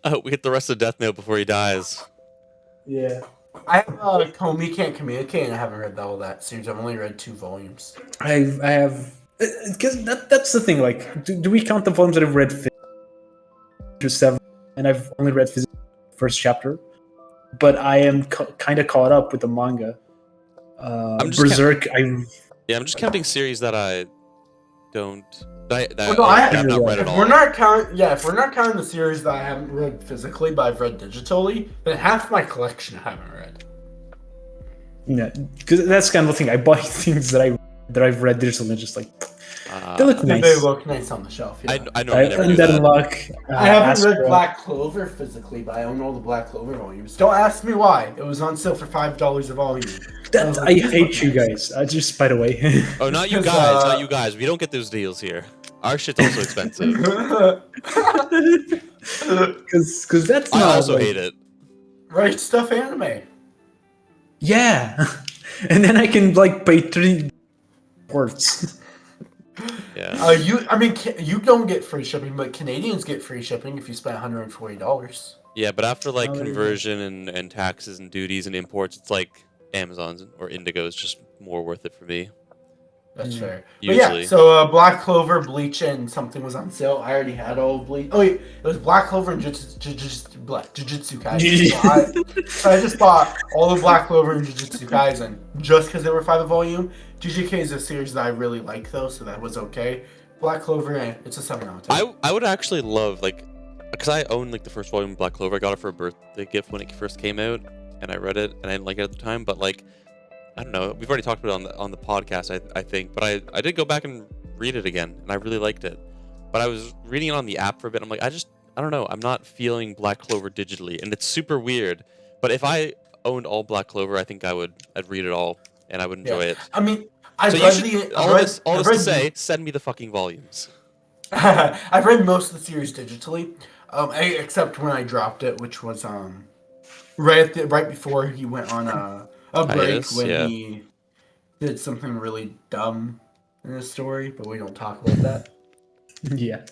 I hope we get the rest of Death Note before he dies. Yeah. I have Comey Can't Communicate, and I haven't read all that series. I've only read 2 volumes. I have because that's the thing. Like, do we count the volumes that I've read 7, and I've only read first chapter, but I am kind of caught up with the manga. Berserk. I'm just counting series that I don't. I have not read at all. If we're not counting the series that I haven't read physically, but I've read digitally, then half my collection I haven't read. Yeah, because that's kind of the thing. I buy things that I've read digitally, and just like they look nice. They look nice on the shelf. Yeah. I normally never do that that. luck. I haven't read Black Clover physically, but I own all the Black Clover volumes. Don't ask me why. It was on sale for $5 a volume. I hate you guys. Just by the way. Oh, not you guys. Not you guys. We don't get those deals here. Our shit's also expensive. Because that's not. I also hate it. Right Stuff Anime. Yeah, and then I can like pay 3 ports. Yeah. You don't get free shipping, but Canadians get free shipping if you spend $140. Yeah, but after like conversion and taxes and duties and imports, it's like Amazon's or Indigo is just more worth it for me. That's fair. Usually. But yeah, so Black Clover, Bleach, and something was on sale. I already had all of Bleach. Oh wait, it was Black Clover and Jujutsu Kaisen. So I just bought all of Black Clover and Jujutsu Kaisen just because they were 5 a volume. JJK is a series that I really like though, so that was okay. Black Clover, it's a 7 out of 10. I would actually love, like, because I own like the first volume of Black Clover. I got it for a birthday gift when it first came out, and I read it, and I didn't like it at the time. But like, I don't know. We've already talked about it on the podcast, I think. But I did go back and read it again, and I really liked it. But I was reading it on the app for a bit. I'm like, I don't know. I'm not feeling Black Clover digitally, and it's super weird. But if I owned all Black Clover, I think I'd read it all, and I would enjoy it. I mean, All this to say, send me the fucking volumes. I've read most of the series digitally, except when I dropped it, which was right before he went on a break when he did something really dumb in his story, but we don't talk about that. Yeah,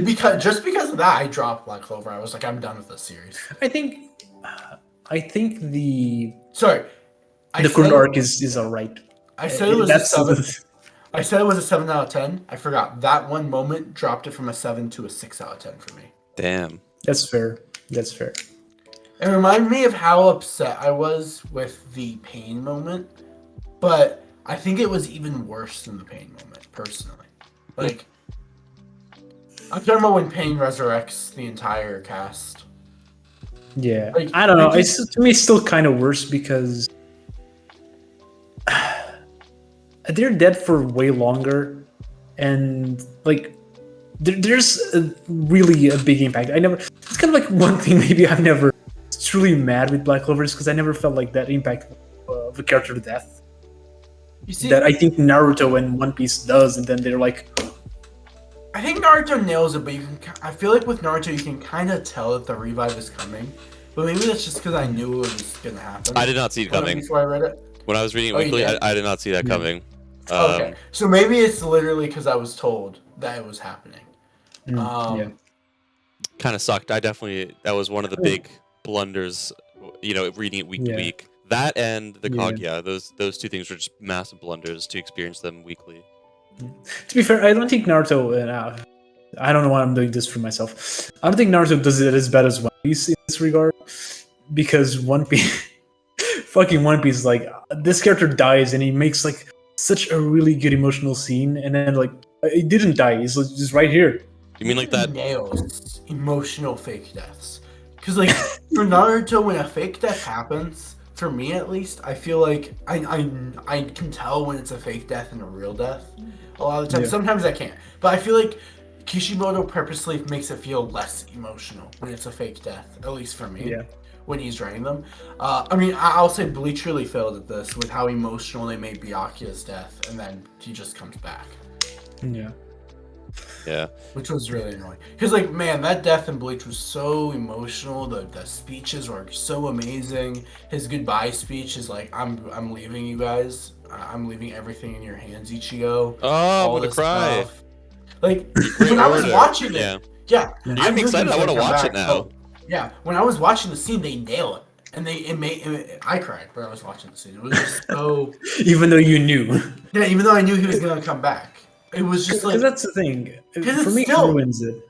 because of that, I dropped Black Clover. I was like, I'm done with this series. I think the current arc is alright. I said it was a 7. I said it was a 7 out of 10. I forgot that one moment dropped it from a 7 to a 6 out of 10 for me. Damn. That's fair. That's fair. It reminded me of how upset I was with the pain moment, but I think it was even worse than the pain moment, personally. Like, I'm talking about when Pain resurrects the entire cast. Yeah. Like, I don't know. To me, it's still kind of worse because they're dead for way longer, and like there's really a big impact. It's kind of like one thing maybe I've never truly mad with Black Clover is because I never felt like that impact of a character death. You see, that I think Naruto and One Piece does, and then they're like, I think Naruto nails it, but I feel like with Naruto you can kind of tell that the revive is coming, but maybe that's just because I knew it was gonna happen. I did not see it coming before I read it. When I was reading it weekly, I did not see that coming. Okay, so maybe it's literally because I was told that it was happening. Kind of sucked. That was one of the big blunders, reading it week to week. That and the Kaguya, those two things were just massive blunders to experience them weekly. To be fair, I don't think Naruto. I don't know why I'm doing this for myself. I don't think Naruto does it as bad as One Piece in this regard, because One Piece, fucking One Piece, like this character dies and he makes like such a really good emotional scene, and then like he didn't die. He's like, just right here. You mean like that? Nails emotional fake deaths. Because like for Naruto, when a fake death happens, for me at least, I feel like I can tell when it's a fake death and a real death. A lot of the time, sometimes I can't, but I feel like Kishimoto purposely makes it feel less emotional when it's a fake death. At least for me. Yeah. When he's writing them. I mean, I'll say Bleach really failed at this with how emotional they made Byakuya's death, and then he just comes back. Yeah. Which was really annoying. Because, like, man, that death in Bleach was so emotional. The speeches were so amazing. His goodbye speech is like, I'm leaving you guys. I'm leaving everything in your hands, Ichigo. Oh, I'm going to cry. Stuff. Like, when I was watching it. Yeah. I'm excited. I want to watch it now. Yeah, when I was watching the scene, they nail it, and I cried when I was watching the scene. It was just so. Even though you knew. Yeah, even though I knew he was gonna come back, it was just like. That's the thing. For me, it ruins it.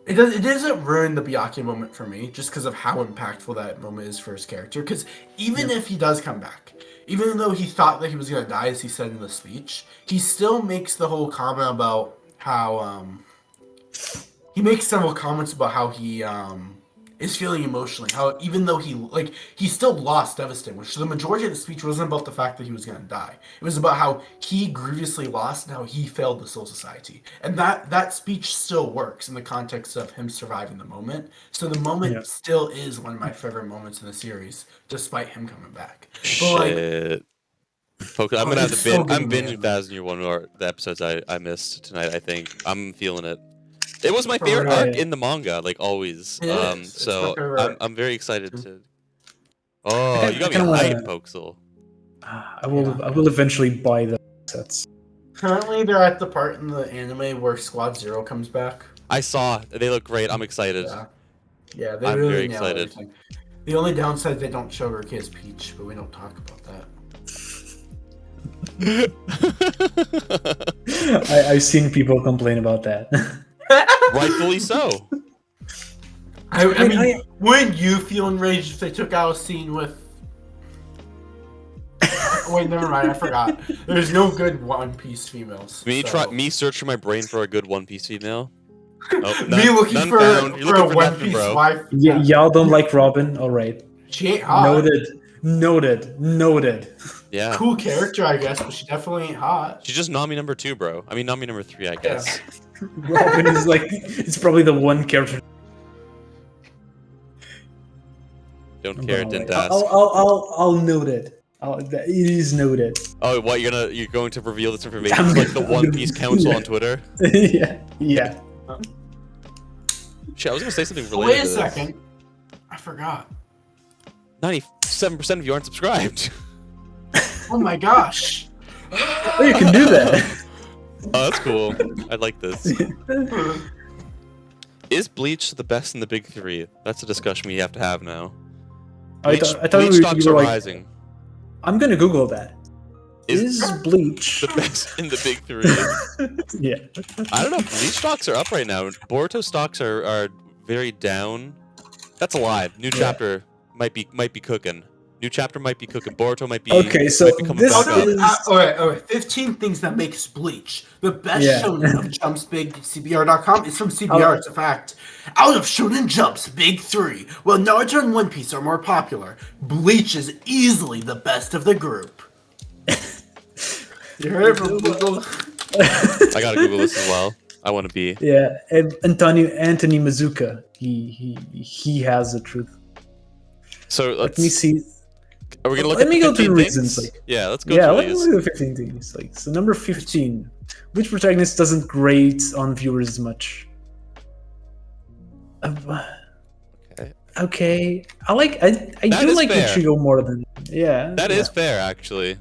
It doesn't ruin the Byakuya moment for me, just because of how impactful that moment is for his character. Because even if he does come back, even though he thought that he was gonna die, as he said in the speech, he still makes the whole comment about how he makes several comments about how he is feeling emotionally. How even though he still lost Devastate, which the majority of the speech wasn't about the fact that he was gonna die. It was about how he grievously lost and how he failed the Soul Society. And that speech still works in the context of him surviving the moment. So the moment still is one of my favorite moments in the series, despite him coming back. Shit. I'm gonna have to binge. I'm binging 1000 Year One War, the episodes I missed tonight. I think I'm feeling it. It was my favorite arc in the manga, like always. So I'm very excited to. Oh, you got me hyped, POXAL'. I will eventually buy the sets. Currently, they're at the part in the anime where Squad Zero comes back. I saw. They look great. I'm excited. Yeah, I'm very excited. The only downside they don't show Rukia as Peach, but we don't talk about that. I've seen people complain about that. Rightfully so. I mean, wouldn't you feel enraged if they took out a scene with... Wait, never mind, I forgot. There's no good One Piece females. Me searching my brain for a good One Piece female. Oh, Me looking for a One Piece wife. Y'all don't like Robin? Alright. She ain't hot. Noted. Yeah. Cool character, I guess, but she definitely ain't hot. She's just Nami number 2, bro. I mean, Nami number 3, I guess. Yeah. Robin is like, it's probably the one character. Don't care, didn't ask. I'll note it. It is noted. Oh, what, you're going to reveal this information to, like, the One Piece Council on Twitter? Yeah. Shit, I was gonna say something related Wait a to this. second. I forgot. 97% of you aren't subscribed. Oh my gosh. Oh, you can do that. Oh, that's cool. I like this. Is Bleach the best in the big 3? That's a discussion we have to have now. I thought Bleach stocks are like, rising. I'm gonna Google that. Is Bleach the best in the big 3? Yeah. I don't know. Bleach stocks are up right now. Boruto stocks are very down. That's a lie. New chapter might be cooking. New chapter might be cooking. Boruto might be. Okay, so might be coming this back up. is. Alright. 15 things that makes Bleach the best shonen of Jump's Big CBR.com. It's from CBR, it's a fact. Out of Shonen Jump's Big 3, while Naruto and One Piece are more popular, Bleach is easily the best of the group. You heard it from Google? I gotta Google this as well. I want to be. Yeah, Anthony Mazuka. He has the truth. So Let me see. Are we gonna look Let at me go 15 through things? reasons. Like, Yeah, let's go yeah, through let's these. do 15 things. Like, so number 15, which protagonist doesn't grate on viewers as much? Okay. I do like fair. Ichigo more than That is fair, actually.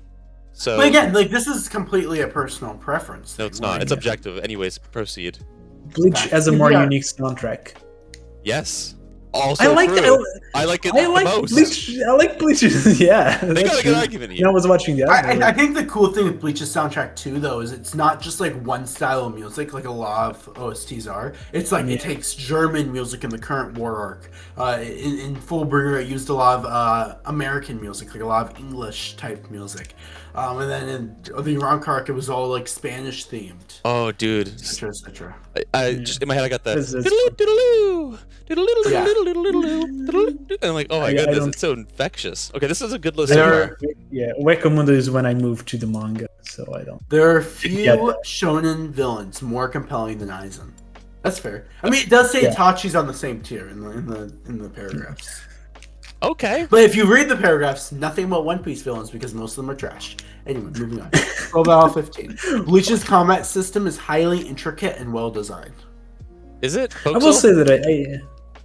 So. But again, like, this is completely a personal preference. No, it's not. It's objective. Anyways, proceed. Bleach has a more unique soundtrack. Yes. Also I like true. I like it the most. Bleach. I like Bleach. Yeah, They got a good argument here. I was watching that. I think the cool thing with Bleach's soundtrack too, though, is it's not just like one style of music, like a lot of OSTs are. It's like it takes German music in the current war arc. In Fullbringer, it used a lot of American music, like a lot of English type music. And then in the Iran arc, it was all like Spanish themed. Oh, dude. Etc. Etc. I just in my head, I got that. Yeah. And I'm like, oh my goodness, it's so infectious. Okay, this is a good list. Yeah, Wekamundo is when I moved to the manga, so I don't. There are few shonen villains more compelling than Aizen. That's fair. I mean, it does say Itachi's on the same tier in the paragraphs. Okay. But if you read the paragraphs, nothing about One Piece villains because most of them are trash. Anyway, moving on. 12 out of 15. Bleach's combat system is highly intricate and well designed. Is it? I will say that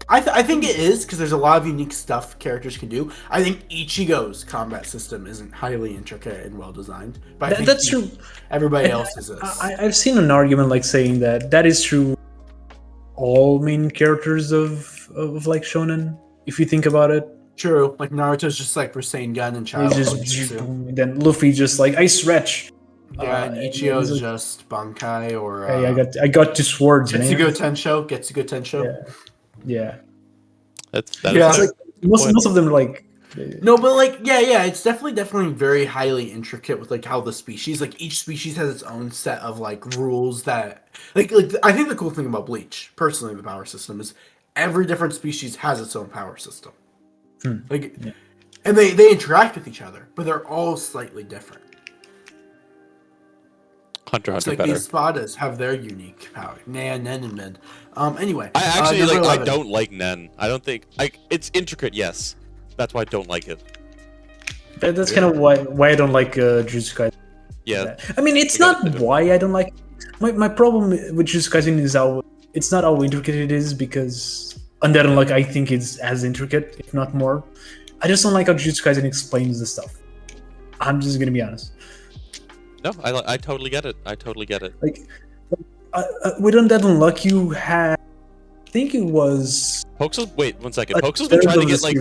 I think it is because there's a lot of unique stuff characters can do. I think Ichigo's combat system isn't highly intricate and well designed, but I think that's true. Everybody else's is. I've seen an argument like saying that is true. All main characters of like shonen, if you think about it. True, like Naruto's just like Rasengan and Child. Then Luffy just like I stretch. Yeah, and Ichigo's just Bankai or. Hey, I got 2 swords, man. Getsugo Tensho. Yeah. That's like, most of them are like. No, but like it's definitely very highly intricate with like how the species, like each species has its own set of like rules that like I think the cool thing about Bleach, personally, the power system is every different species has its own power system. And they interact with each other, but they're all slightly different. Hunter It's like better. these Spadas have their unique power. Nen, and Mid. Anyway, I actually number 11. I don't like Nen. I don't think it's intricate. Yes, that's why I don't like it. That's kind of why I don't like Jujutsu Kaisen. Yeah. I mean, it's not why I don't like it. My problem with Jujutsu Kaisen is it's not how intricate it is, because Undead Unluck, I think it's as intricate, if not more. I just don't like how Jujutsu Kaisen explains the stuff. I'm just gonna be honest. No, I totally get it. Like with Undead Unluck, you had, I think it was. POXA'Ls. Wait 1 second. POXA'Ls been trying to get like.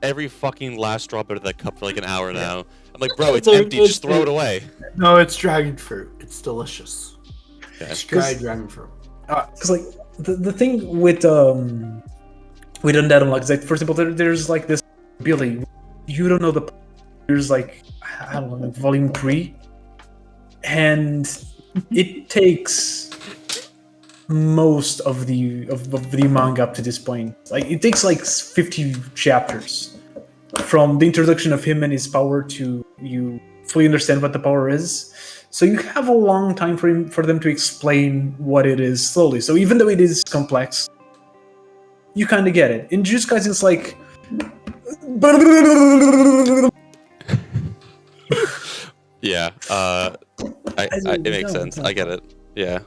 every fucking last drop out of that cup for like an hour now. I'm like, bro, it's empty. Just throw it away. No, it's dragon fruit. It's delicious. Okay. It's dried dragon fruit. Because like the thing with Undead Unlock is like, for example, there's like this ability. You don't know there's like, I don't know, like volume 3, and it takes most of the manga up to this point. Like it takes like 50 chapters from the introduction of him and his power to you fully understand what the power is. So you have a long time for them to explain what it is slowly. So even though it is complex, you kind of get it. In Jujutsu Kaisen, it's like yeah, it makes sense. I get it. Yeah.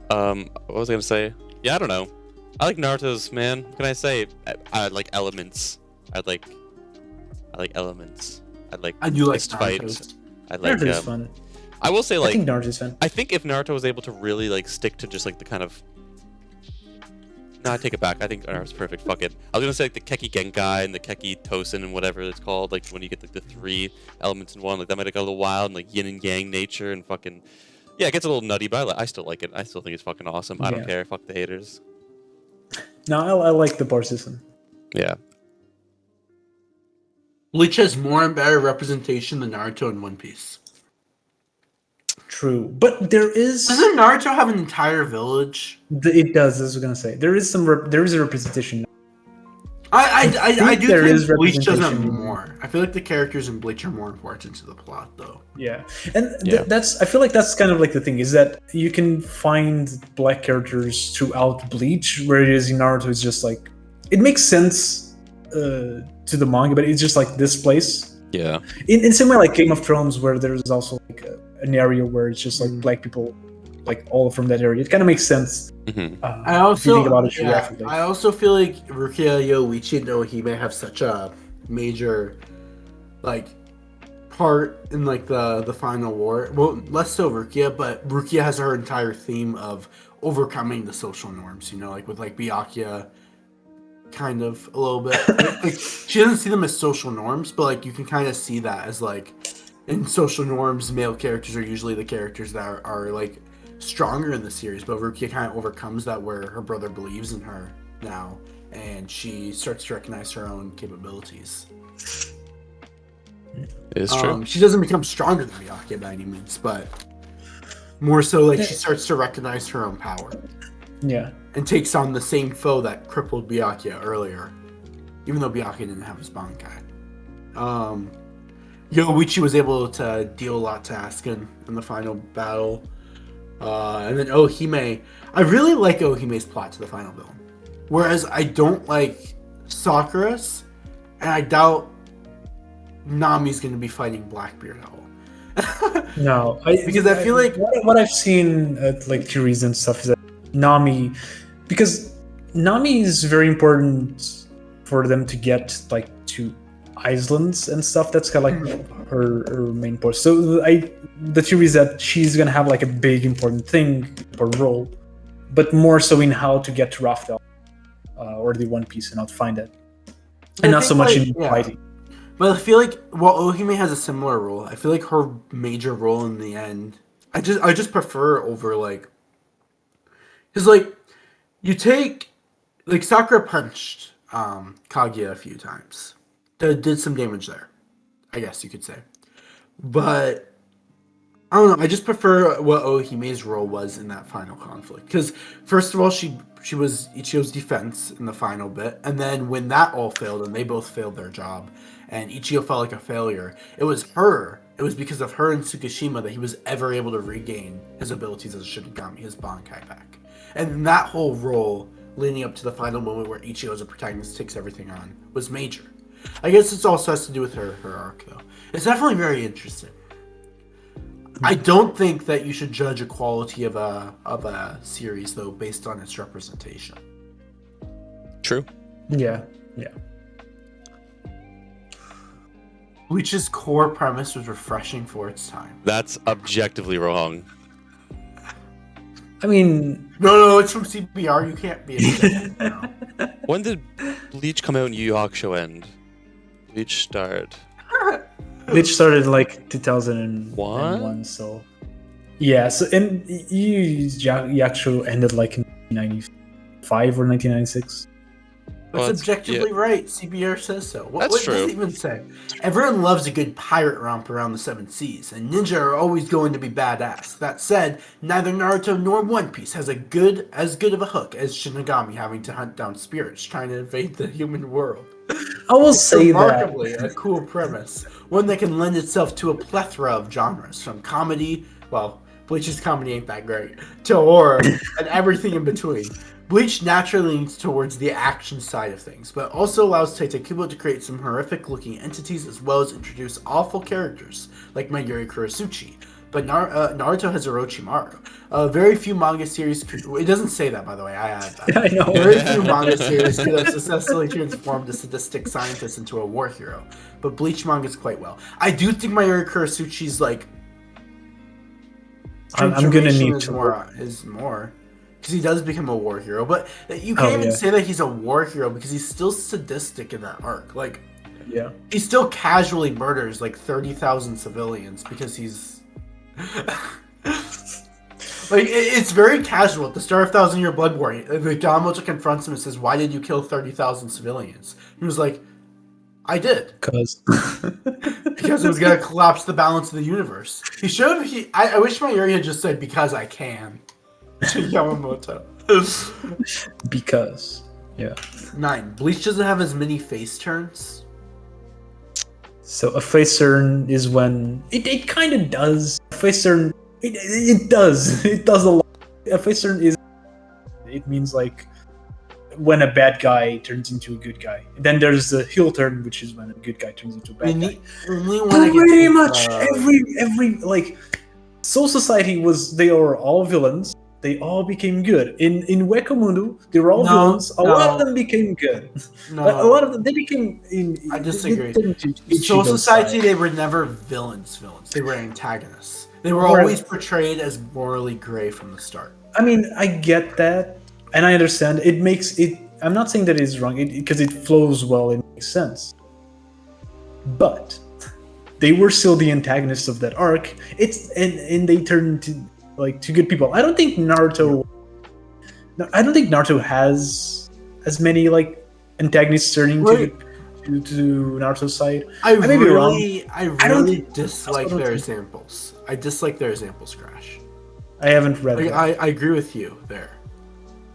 What was I gonna say? Yeah, I don't know. I like Naruto's, man. What can I say? I like elements. I like elements. I do like fight. I like. Naruto's fun. I will say, like, I think Naruto's fun. I think if Naruto was able to really like stick to just like the kind of. No, I take it back. I think Naruto's perfect. Fuck it. I was gonna say like the Keki Genkai and the Keki Tosen and whatever it's called. Like when you get like the 3 elements in one, like that might have got a little wild and like yin and yang nature and fucking. Yeah, it gets a little nutty, but I still like it. I still think it's fucking awesome. I don't care. Fuck the haters. No, I like the bar system. Yeah. Bleach has more and better representation than Naruto in One Piece. True, but there is. Doesn't Naruto have an entire village? It does. As I was gonna say, there is a representation. I do think Bleach doesn't have representation. more. I feel like the characters in Bleach are more important to the plot, though. Yeah, and that's. I feel like that's kind of like the thing is that you can find black characters throughout Bleach, where it is in Naruto. It's just like it makes sense to the manga, but it's just like this place. Yeah. In some way, like Game of Thrones, where there's also like an area where it's just like black people, like all from that area. It kind of makes sense. Mm-hmm. I also think about it geographically. I also feel like Rukia, Yoichi, and Ohime have such a major like part in like the final war. Well, less so Rukia, but Rukia has her entire theme of overcoming the social norms. You know, like with like Byakuya, kind of a little bit. Like she doesn't see them as social norms, but like you can kind of see that as like in social norms, male characters are usually the characters that are like stronger in the series, but Rukia kind of overcomes that where her brother believes in her now, and she starts to recognize her own capabilities. It's true. She doesn't become stronger than Byakuya by any means, but more so like she starts to recognize her own power. Yeah. And takes on the same foe that crippled Byakuya earlier, even though Byakuya didn't have his Bankai. Yoichi was able to deal a lot to Asuka in the final battle. And then Ohime, I really like Ohime's plot to the final villain. Whereas I don't like Sakura's, and I doubt Nami's going to be fighting Blackbeard at all. No, because I feel like what I've seen at like theories and stuff is that Nami, because Nami is very important for them to get like to islands and stuff. That's kind of like her main point. So the theory is that she's gonna have like a big important thing or role, but more so in how to get to Raftel or the One Piece and how to find it, and not so much in fighting. But I feel like while Ohime has a similar role, I feel like her major role in the end, I just prefer over like, because like you take like Sakura punched Kaguya a few times. That did some damage there, I guess you could say. But I don't know. I just prefer what Ohime's role was in that final conflict. Because first of all, she was Ichigo's defense in the final bit, and then when that all failed and they both failed their job, and Ichigo felt like a failure, it was her. It was because of her and Tsukishima that he was ever able to regain his abilities as a Shinigami, his Bankai back. And that whole role leading up to the final moment where Ichigo as a protagonist takes everything on was major. I guess this also has to do with her arc, though. It's definitely very interesting. I don't think that you should judge a quality of a series, though, based on its representation. True. Yeah. Bleach's core premise was refreshing for its time. That's objectively wrong. I mean, no, it's from CBR. You can't be. When did Bleach come out and Yu Yu Hakusho end? Bleach start. Bleach started like 2001, so yeah. So and Yu Yakusho ended like in 1995 or 1996. That's Well, objectively right. CBR says so. What That's does true. it even say? Everyone loves a good pirate romp around the seven seas, and ninja are always going to be badass. That said, neither Naruto nor One Piece has as good of a hook as Shinigami having to hunt down spirits trying to invade the human world. I will It's say remarkably that. a cool premise, one that can lend itself to a plethora of genres, from comedy, well, Bleach's comedy ain't that great, to horror, and everything in between. Bleach naturally leans towards the action side of things, but also allows Tite-Kubo to create some horrific-looking entities as well as introduce awful characters, like Mayuri Kurasuchi. But Naruto has Orochimaru. Very few manga series could... It doesn't say that, by the way, I add that. I know. Very few manga series could have successfully transformed a sadistic scientist into a war hero, but Bleach mangas quite well. I do think Mayuri Kurasuchi's, like... I'm gonna need is to... is more... Because he does become a war hero, but you can't even say that he's a war hero because he's still sadistic in that arc. Like, Yeah. he still casually murders like 30,000 civilians because he's like it's very casual. At the start of Thousand Year Blood War, like Yamamoto confronts him and says, "Why did you kill 30,000 civilians?" He was like, "I did Because because it was gonna collapse the balance of the universe." He showed I wish Mayuri had just said "because I can" to Yamamoto. because 9. Bleach doesn't have as many face turns. so a face turn is when it kind of does. A face turn it does a lot. A face turn is it means like when a bad guy turns into a good guy. Then there's the heel turn, which is when a good guy turns into a bad guy. Only one But pretty much every like Soul Society was they were all villains. They all became good. In Wekamundu, they were all villains. A lot of them became good. No, A lot of them they became. I disagree. Soul Soul Society, they were never villains. They were antagonists. They were always portrayed as morally gray from the start. I mean, I get that, and I understand. It makes it. I'm not saying that it's wrong because it flows well. It makes sense. But they were still the antagonists of that arc. And they turned to to good people. I don't think Naruto has as many like antagonists turning to Naruto's side. I may be wrong. I really dislike their examples. I dislike their examples, Crash. I haven't read it. I agree with you there.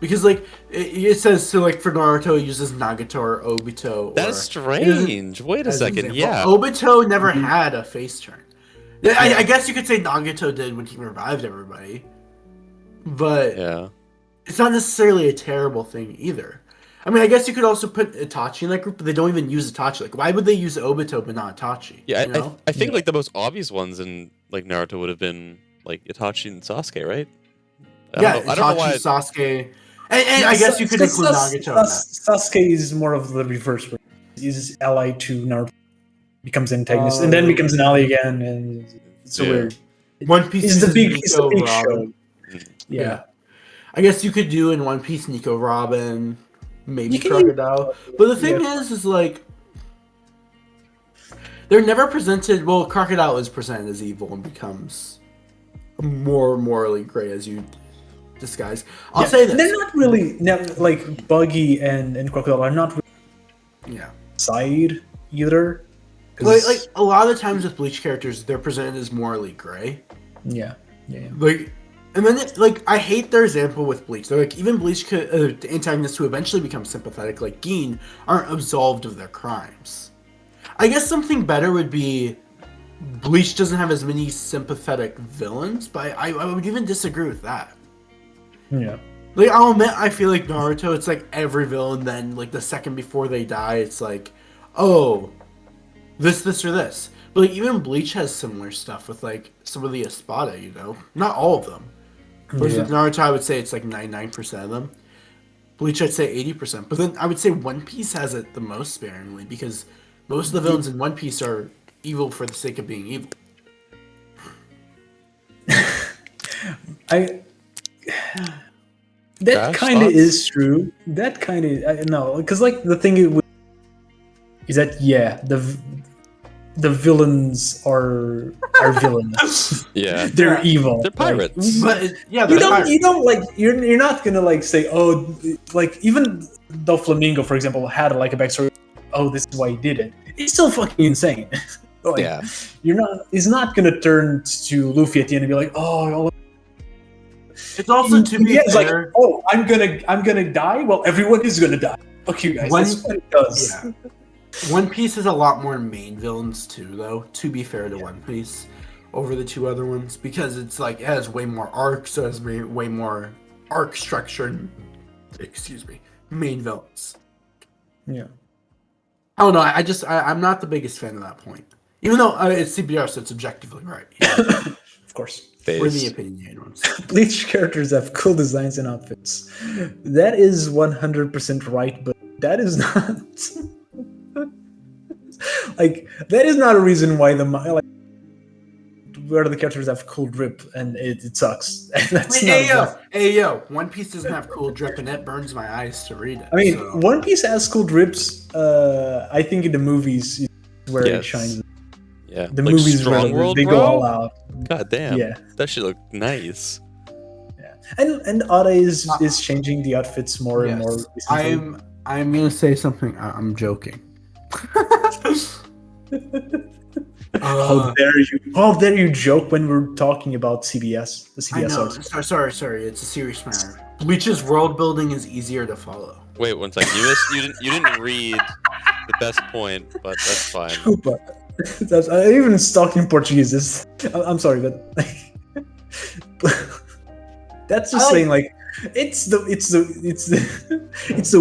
Because like it says so like for Naruto it uses Nagato or Obito. That is strange. Wait a second. Yeah. Obito never had a face turn. I guess you could say Nagato did when he revived everybody. But it's not necessarily a terrible thing either. I mean, I guess you could also put Itachi in that group, but they don't even use Itachi. Like, why would they use Obito but not Itachi? Yeah, you know? I think like the most obvious ones in like Naruto would have been like Itachi and Sasuke, right? I don't know why. Sasuke, and I guess you could include Nagato in that. Sasuke is more of the reverse. He's ally to Naruto, becomes antagonist, and then becomes an ally again, and it's so weird. One Piece is the big Nico show. Yeah. I guess you could do in One Piece Nico Robin, maybe Crocodile. But the thing is like they're never presented. Well, Crocodile is presented as evil and becomes more morally gray as you disguise. I'll say this: they're not really like Buggy and Crocodile are not really side either. Like a lot of the times with Bleach characters, they're presented as morally gray. Yeah. Like, and then I hate their example with Bleach. They're like even Bleach antagonists who eventually become sympathetic, like Gin, aren't absolved of their crimes. I guess something better would be Bleach doesn't have as many sympathetic villains, but I would even disagree with that. Yeah. Like I'll admit, I feel like Naruto, it's like every villain. Then like the second before they die, it's like, oh, this or this. But like even Bleach has similar stuff with like some of the Espada, you know, not all of them. Versus Naruto, I would say it's like 99% of them. Bleach, I'd say 80%. But then I would say One Piece has it the most sparingly because most of the villains in One Piece are evil for the sake of being evil. That Crash kind of thoughts? is true. That kind of no, because like the thing is that the villains are villainous. Yeah. They're Yeah. evil. They're pirates. But yeah, You they're don't pirates. you don't like you're not gonna like say, oh, like even though Flamingo, for example, had like a backstory, oh, this is why he did it. It's still fucking insane. Like, Yeah. he's not gonna turn to Luffy at the end and be like, oh, It's also to be it's like, fair. oh, I'm gonna die. Well, everyone is gonna die. Fuck you guys. That's what it does. Yeah. One Piece has a lot more main villains too, though. To be fair to One Piece, over the two other ones, because it's like it has way more arcs, so it has way more arc structure. And, excuse me, main villains. Yeah. I don't know. I'm not the biggest fan of that point. Even though it's CBR, so it's objectively right. Of course. We're the Phase. opinionated ones. Bleach characters have cool designs and outfits. That is 100% right, but that is not like that is not a reason why like where the characters have cool drip and it sucks. That's not Hey yo, One Piece doesn't have cool drip and it burns my eyes to read it. I mean, so. One Piece has cool drips. I think in the movies is where Yes. it shines. Yeah. The Like movies Strong where World, they bro? go all out. God damn. Yeah. That shit look nice. And Oda is changing the outfits more and more. Recently. I'm gonna say something. I'm joking. How dare you joke when we're talking about CBS, the I CBS know. arcs. Sorry. It's a serious matter. Bleach's world building is easier to follow. Wait one second. You didn't read the best point, but that's fine. Desculpa. I even talking Portuguese. I'm sorry, but that's just saying like it's the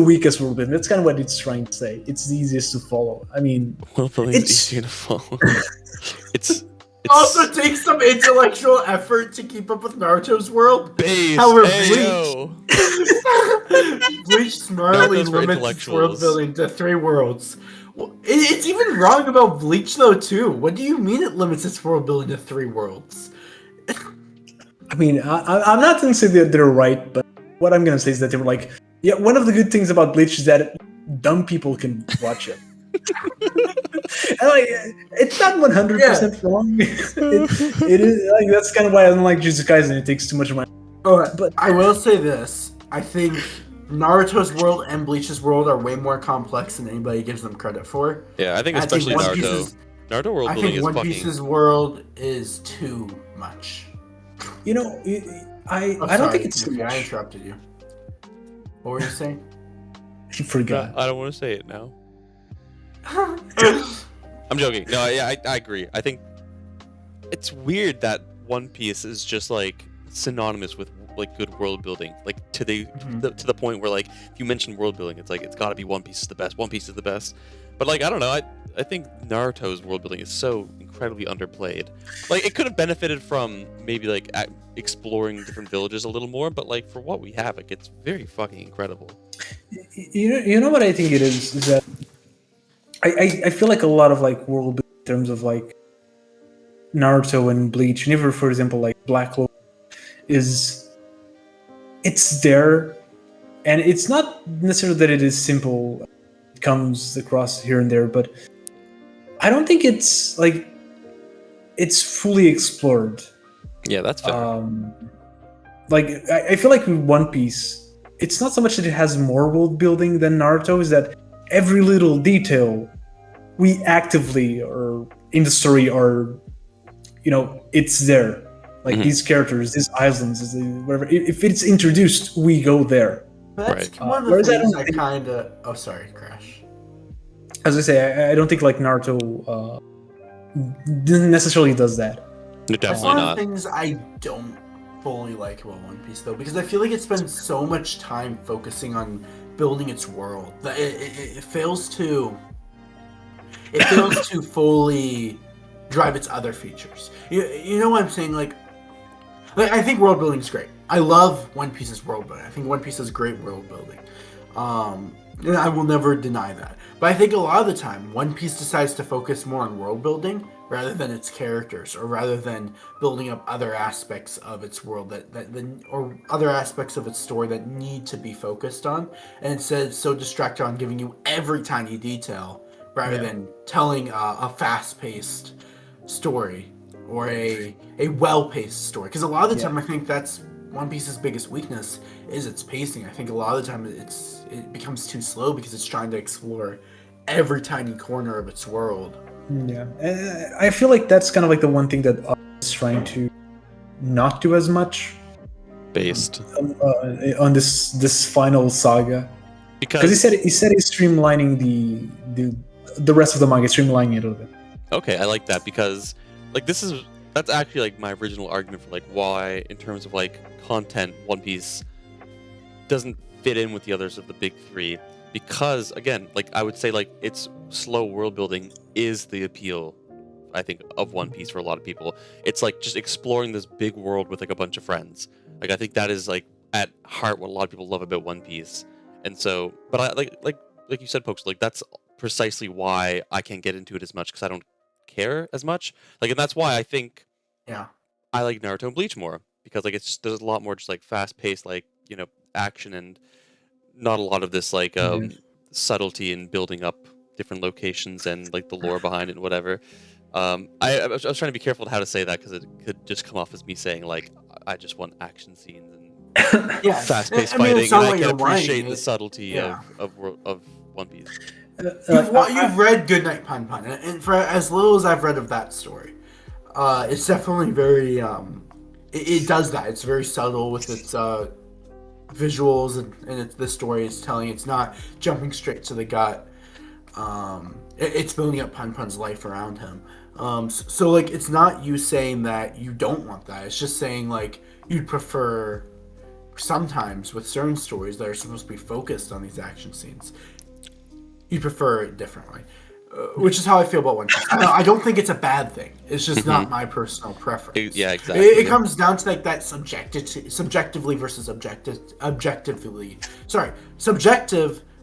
weakest world building. That's kind of what it's trying to say. It's the easiest to follow. I mean, Well, the It's- easier to follow. It's Also takes some intellectual effort to keep up with Naruto's world. base. However, Ayo. Bleach smartly Naruto's for limits its world intellectuals. building to 3 worlds. Well, it's even wrong about Bleach though too. What do you mean it limits its world building to 3 worlds? I mean, I'm not going to say that they're right, but what I'm going to say is that they were like, yeah, one of the good things about Bleach is that dumb people can watch it. And like, it's not 100% wrong. It is like that's kind of why I don't like Jujutsu Kaisen. It takes too much of my. But I will say this: I think Naruto's world and Bleach's world are way more complex than anybody gives them credit for. Yeah, I think I think especially One Naruto. Piece's- Naruto world I building think is One fucking. Piece's world is too much. You know, I don't Sorry, think it's too Yuffie, I much. interrupted you. What were you saying? You forgot. I don't want to say it now. I'm joking. No, yeah, I agree. I think it's weird that One Piece is just like synonymous with like good world building, like to the point where like if you mention world building, it's like it's got to be One Piece is the best. One Piece is the best. But like I don't know, I think Naruto's world building is so incredibly underplayed. Like it could have benefited from maybe like exploring different villages a little more, but like for what we have, like it's very fucking incredible. You know what I think it is that I feel like a lot of like world building in terms of like Naruto and Bleach, and even for example like Black Clover, is it's there, and it's not necessarily that it is simple. It comes across here and there, but I don't think it's like it's fully explored. Yeah, that's fair. Like I feel like with One Piece, it's not so much that it has more world building than Naruto, is that every little detail we actively or in the story are, you know, it's there. Like these characters, these islands, whatever. If it's introduced, we go there. That's Right. one of the Whereas I things don't I think- kind of. Oh, sorry, Crash. As I say, I don't think like Naruto necessarily does that. Definitely That's one not. of the things I don't fully like about One Piece, though, because I feel like it spends so much time focusing on building its world that it fails to. It fails to fully drive its other features. You know what I'm saying? Like I think world building is great. I love One Piece's world building. I think One Piece has great world building. and I will never deny that. But I think a lot of the time, One Piece decides to focus more on world building rather than its characters, or rather than building up other aspects of its world or other aspects of its story that need to be focused on. And instead, it's so distracted on giving you every tiny detail rather than telling a fast-paced story or a well-paced story. Because a lot of the time, I think that's One Piece's biggest weakness is its pacing. I think a lot of the time it becomes too slow because it's trying to explore every tiny corner of its world. Yeah, I feel like that's kind of like the one thing that is trying to not do as much based on this final saga, because he said he's streamlining the rest of the manga, streamlining it a little bit. Okay, I like that, because like that's actually like my original argument for like why, in terms of like content, One Piece doesn't fit in with the others of the big three, because again, like I would say, like its slow world building is the appeal, I think, of One Piece for a lot of people. It's like just exploring this big world with like a bunch of friends. Like I think that is like at heart what a lot of people love about One Piece. And so, but I like you said, Pokes, like that's precisely why I can't get into it as much, because I don't care as much. Like, and that's why I think I like Naruto and Bleach more, because like there's a lot more just like fast paced, like, you know, action, and not a lot of this like subtlety in building up different locations and like the lore behind it and whatever. I was trying to be careful how to say that, because it could just come off as me saying like I just want action scenes and fast-paced fighting, and I can appreciate the subtlety of One Piece. You've read Goodnight Pun Pun, and for as little as I've read of that story, it's definitely very it does that. It's very subtle with its visuals and the story it's telling. It's not jumping straight to the gut. It's building up Pun Pun's life around him. So like, it's not you saying that you don't want that. It's just saying like you'd prefer, sometimes with certain stories that are supposed to be focused on these action scenes, you prefer it differently, which is how I feel about One Piece. I don't think it's a bad thing. It's just not my personal preference. Yeah, exactly. It comes down to like that subjectively versus subjective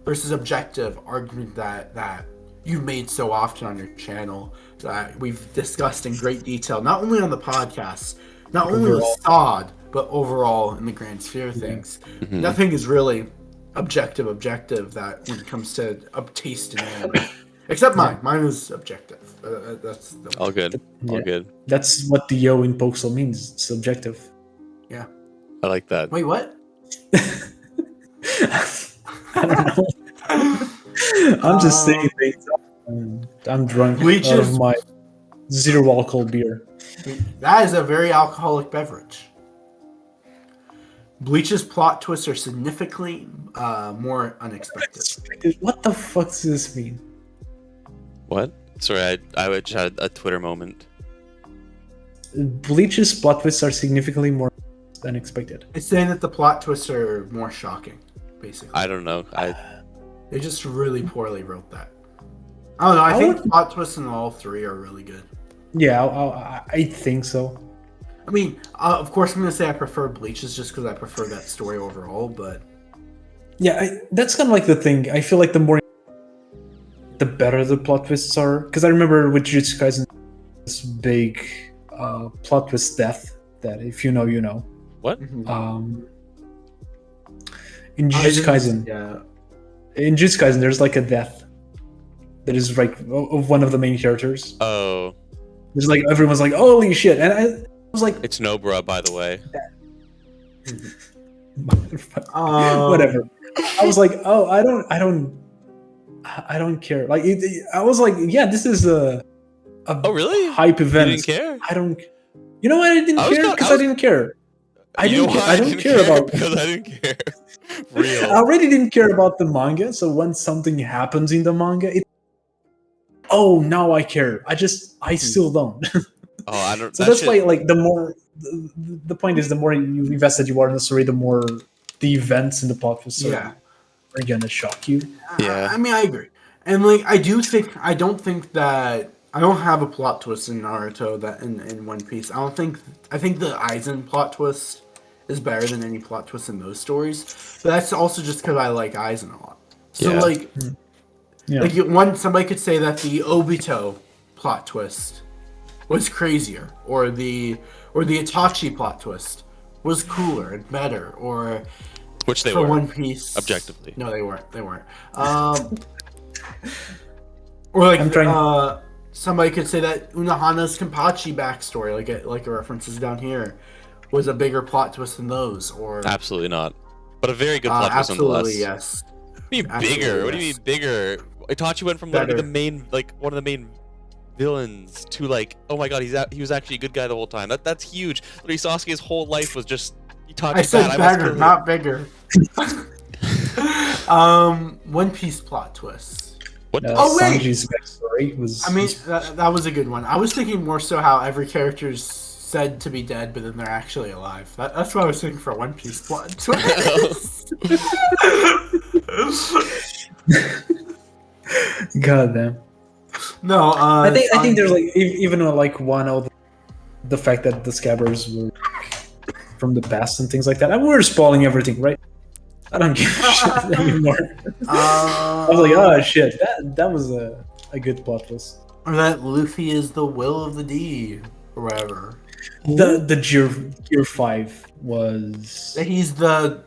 versus objective argument that you've made so often on your channel, that we've discussed in great detail, not only on the podcast, not only with Sod, but overall in the grand sphere of things. Nothing is really objective that when it comes to taste in anime. Except mine. Mine is objective. That's all good. All good. That's what the yo in POXAL means. Subjective. Yeah. I like that. Wait, what? I don't know. I'm just saying things. I'm drunk Bleach out of my zero alcohol beer. That is a very alcoholic beverage. Bleach's plot twists are significantly more unexpected. What the fuck does this mean? What? Sorry, I just had a Twitter moment. Bleach's plot twists are significantly more unexpected. It's saying that the plot twists are more shocking, basically. I don't know. They just really poorly wrote that. I don't know. I think the plot twists in all three are really good. Yeah, I think so. I mean, of course, I'm going to say I prefer Bleach's just because I prefer that story overall, but... Yeah, that's kind of like the thing. I feel like the better the plot twists are. Because I remember with Jujutsu Kaisen, this big plot twist death that if you know, you know. What? In Jujutsu Kaisen. Yeah. In Jujutsu Kaisen, there's like a death that is like of one of the main characters. Oh. There's like, everyone's like, holy shit. And I was like... It's Nobara, by the way. Whatever. I was like, oh, I don't care. Like, I was like, yeah, this is a oh really hype event. You didn't care? I don't. You know why I didn't care? Because I didn't care. I don't care about because I didn't care. Real. I already didn't care about the manga. So when something happens in the manga, now I care. I still don't. Oh, I don't. So that's why, like, the point is, the more you invested you are in the story, the more the events in the plot are gonna shock you. Yeah, I mean, I agree, and like, I don't think that I don't have a plot twist in Naruto that in One Piece. I think the Aizen plot twist is better than any plot twist in those stories, but that's also just because I like Aizen a lot. So Yeah. like, Yeah. somebody could say that the Obito plot twist was crazier, or the Itachi plot twist was cooler and better, or Which they for were. One Piece Objectively. No, they weren't. Or like I'm trying- somebody could say that Unohana's Kenpachi backstory, like a references down here, was a bigger plot twist than those. Or Absolutely not. But a very good plot twist absolutely nonetheless. yes. What do you mean Absolutely, bigger? What do you yes. mean bigger? Itachi went from literally Better. the main, like one of the main villains to like, oh my god, he was actually a good guy the whole time. That's huge. Literally, Sasuke's whole life was just Itachi I said bad. I must better, kill not bigger. One Piece plot twist. What? Oh, wait! Sanji's backstory was. I mean, that was a good one. I was thinking more so how every character is said to be dead, but then they're actually alive. That's what I was thinking for One Piece plot twist. God damn. No, I think there's like even like one of the fact that the scabbers were from the past and things like that. And we're spoiling everything, right? I don't give a shit anymore. I was like, oh shit, that was a good plot twist. Or that Luffy is the will of the D, or whatever. The Gear 5 was. That he's the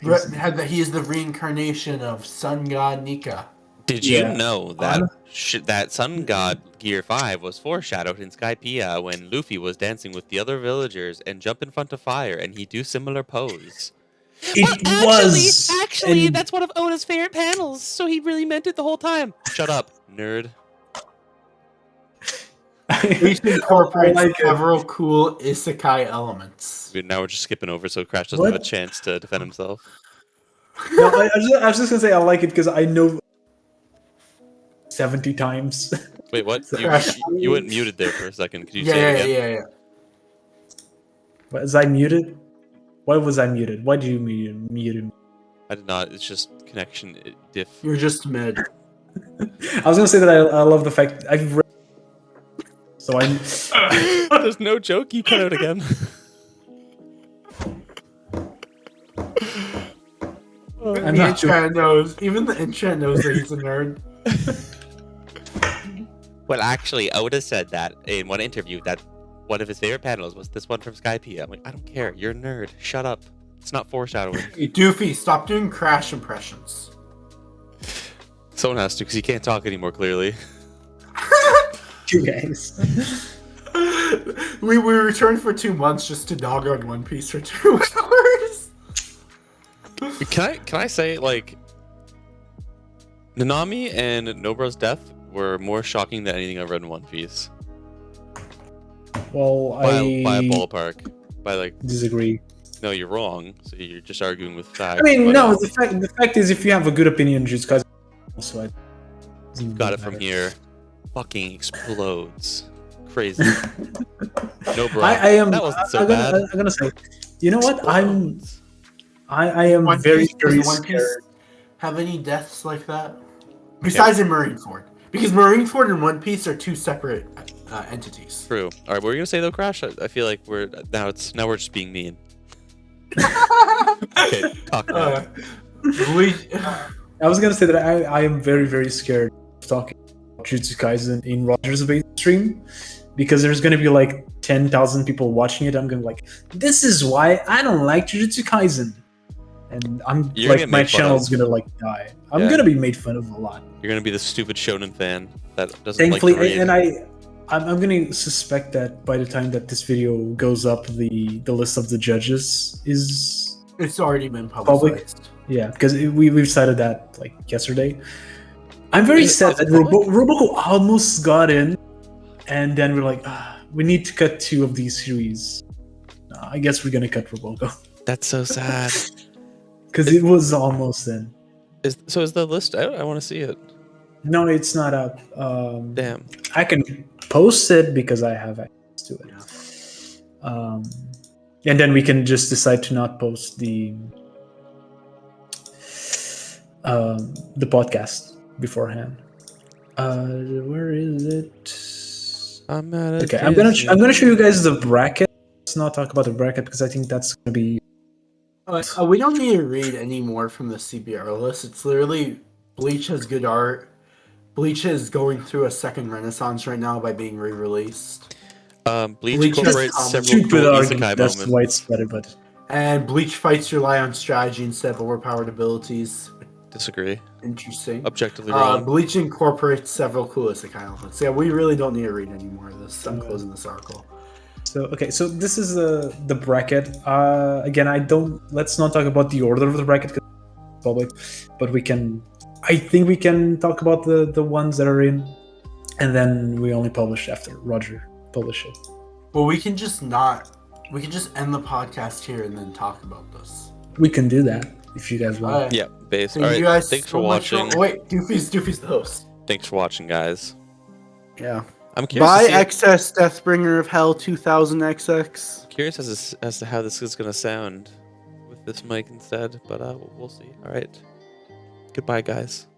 he is the reincarnation of Sun God Nika. Did you Yeah. know that that Sun God Gear 5 was foreshadowed in Skypiea when Luffy was dancing with the other villagers and jump in front of fire and he do similar pose? It was. and- that's one of Oda's favorite panels, so he really meant it the whole time. Shut up, nerd. Bleach incorporates I like it. several cool isekai elements. Now we're just skipping over so Crash doesn't What? have a chance to defend himself. No, I was just gonna say I like it because I know 70 times. Wait, what? Crash. You went muted there for a second. Could you Yeah, say yeah, it again? yeah. Was I muted? Why was I muted? Why did you mute me? I did not. It's just connection diff. You're just mid. I was gonna say that I love the fact I've read. So I. There's no joke. You cut out again. I'm The not sure. enchant knows. Even the enchant knows that he's a nerd. Well, actually, Oda said that in one interview that one of his favorite panels was this one from Skypiea. I'm like, I don't care. You're a nerd. Shut up. It's not foreshadowing. Hey, Doofy, stop doing Crash impressions. Someone has to because he can't talk anymore. Clearly. You guys. We returned for 2 months just to dog on One Piece for 2 hours. Can I say like Nanami and Nobra's death were more shocking than anything I've read in One Piece Well, by I a ballpark. By like, disagree. no, you're wrong. So you're just arguing with facts. I mean, but, no. The fact is, if you have a good opinion, just guys. Also, got it from here. Fucking explodes. Crazy. Nobra. I am. That wasn't so I'm bad. gonna say. You know what? Explodes. I am One very Piece, does very One Piece scared. have any deaths like that? Besides in Marineford. Because Marineford and One Piece are 2 separate entities. True. All right, what were you gonna say though, Crash? I feel like we're just being mean. Okay, talk now. Bleach. I was gonna say that I am very very scared of talking about Jujutsu Kaisen in Roger's base stream because there's gonna be like 10,000 people watching it. I'm gonna be like, this is why I don't like Jujutsu Kaisen, and I'm You're gonna like my make fun channel's of. gonna like die. I'm Yeah. gonna be made fun of a lot. You're gonna be the stupid shonen fan that doesn't Thankfully, like to read. and I'm gonna suspect that by the time that this video goes up, the list of the judges is It's already been Public? publicized. yeah, because we've decided that like yesterday. I'm very Is it- sad is it that public? Roboco almost got in, and then we're like, we need to cut 2 of these series. I guess we're gonna cut Roboco That's so sad. because it was almost in. Is the list out? I want to see it. No, it's not up. Damn. I can post it because I have access to it. And then we can just decide to not post the podcast beforehand. Where is it? I'm at Okay, I'm gonna show you guys the bracket. Let's not talk about the bracket because I think that's gonna be. We don't need to read any more from the CBR list. It's literally Bleach has good art. Bleach is going through a second renaissance right now by being re-released. Bleach Bleach has incorporates common- several Stupid cool argument. isekai That's moments. why it's better, but And Bleach fights rely on strategy instead of overpowered abilities. Disagree. Interesting. Objectively wrong. Bleach incorporates several cool isekai elements. Yeah, we really don't need to read any more of this. I'm closing this article. so okay. So this is the bracket. Again, let's not talk about the order of the bracket because it's public, but we can. I think we can talk about the ones that are in, and then we only publish after Roger publish it. Well, we can just end the podcast here and then talk about this. We can do that if you guys want. Alright. Yeah, base. Thank All right. you guys Thanks so for much watching. Wait, Doofy's the host. Thanks for watching, guys. Yeah. I'm curious. Buy to see, XS Deathbringer of Hell 2000 XX. curious as to how this is gonna sound with this mic instead, but we'll see. All right. Goodbye, guys.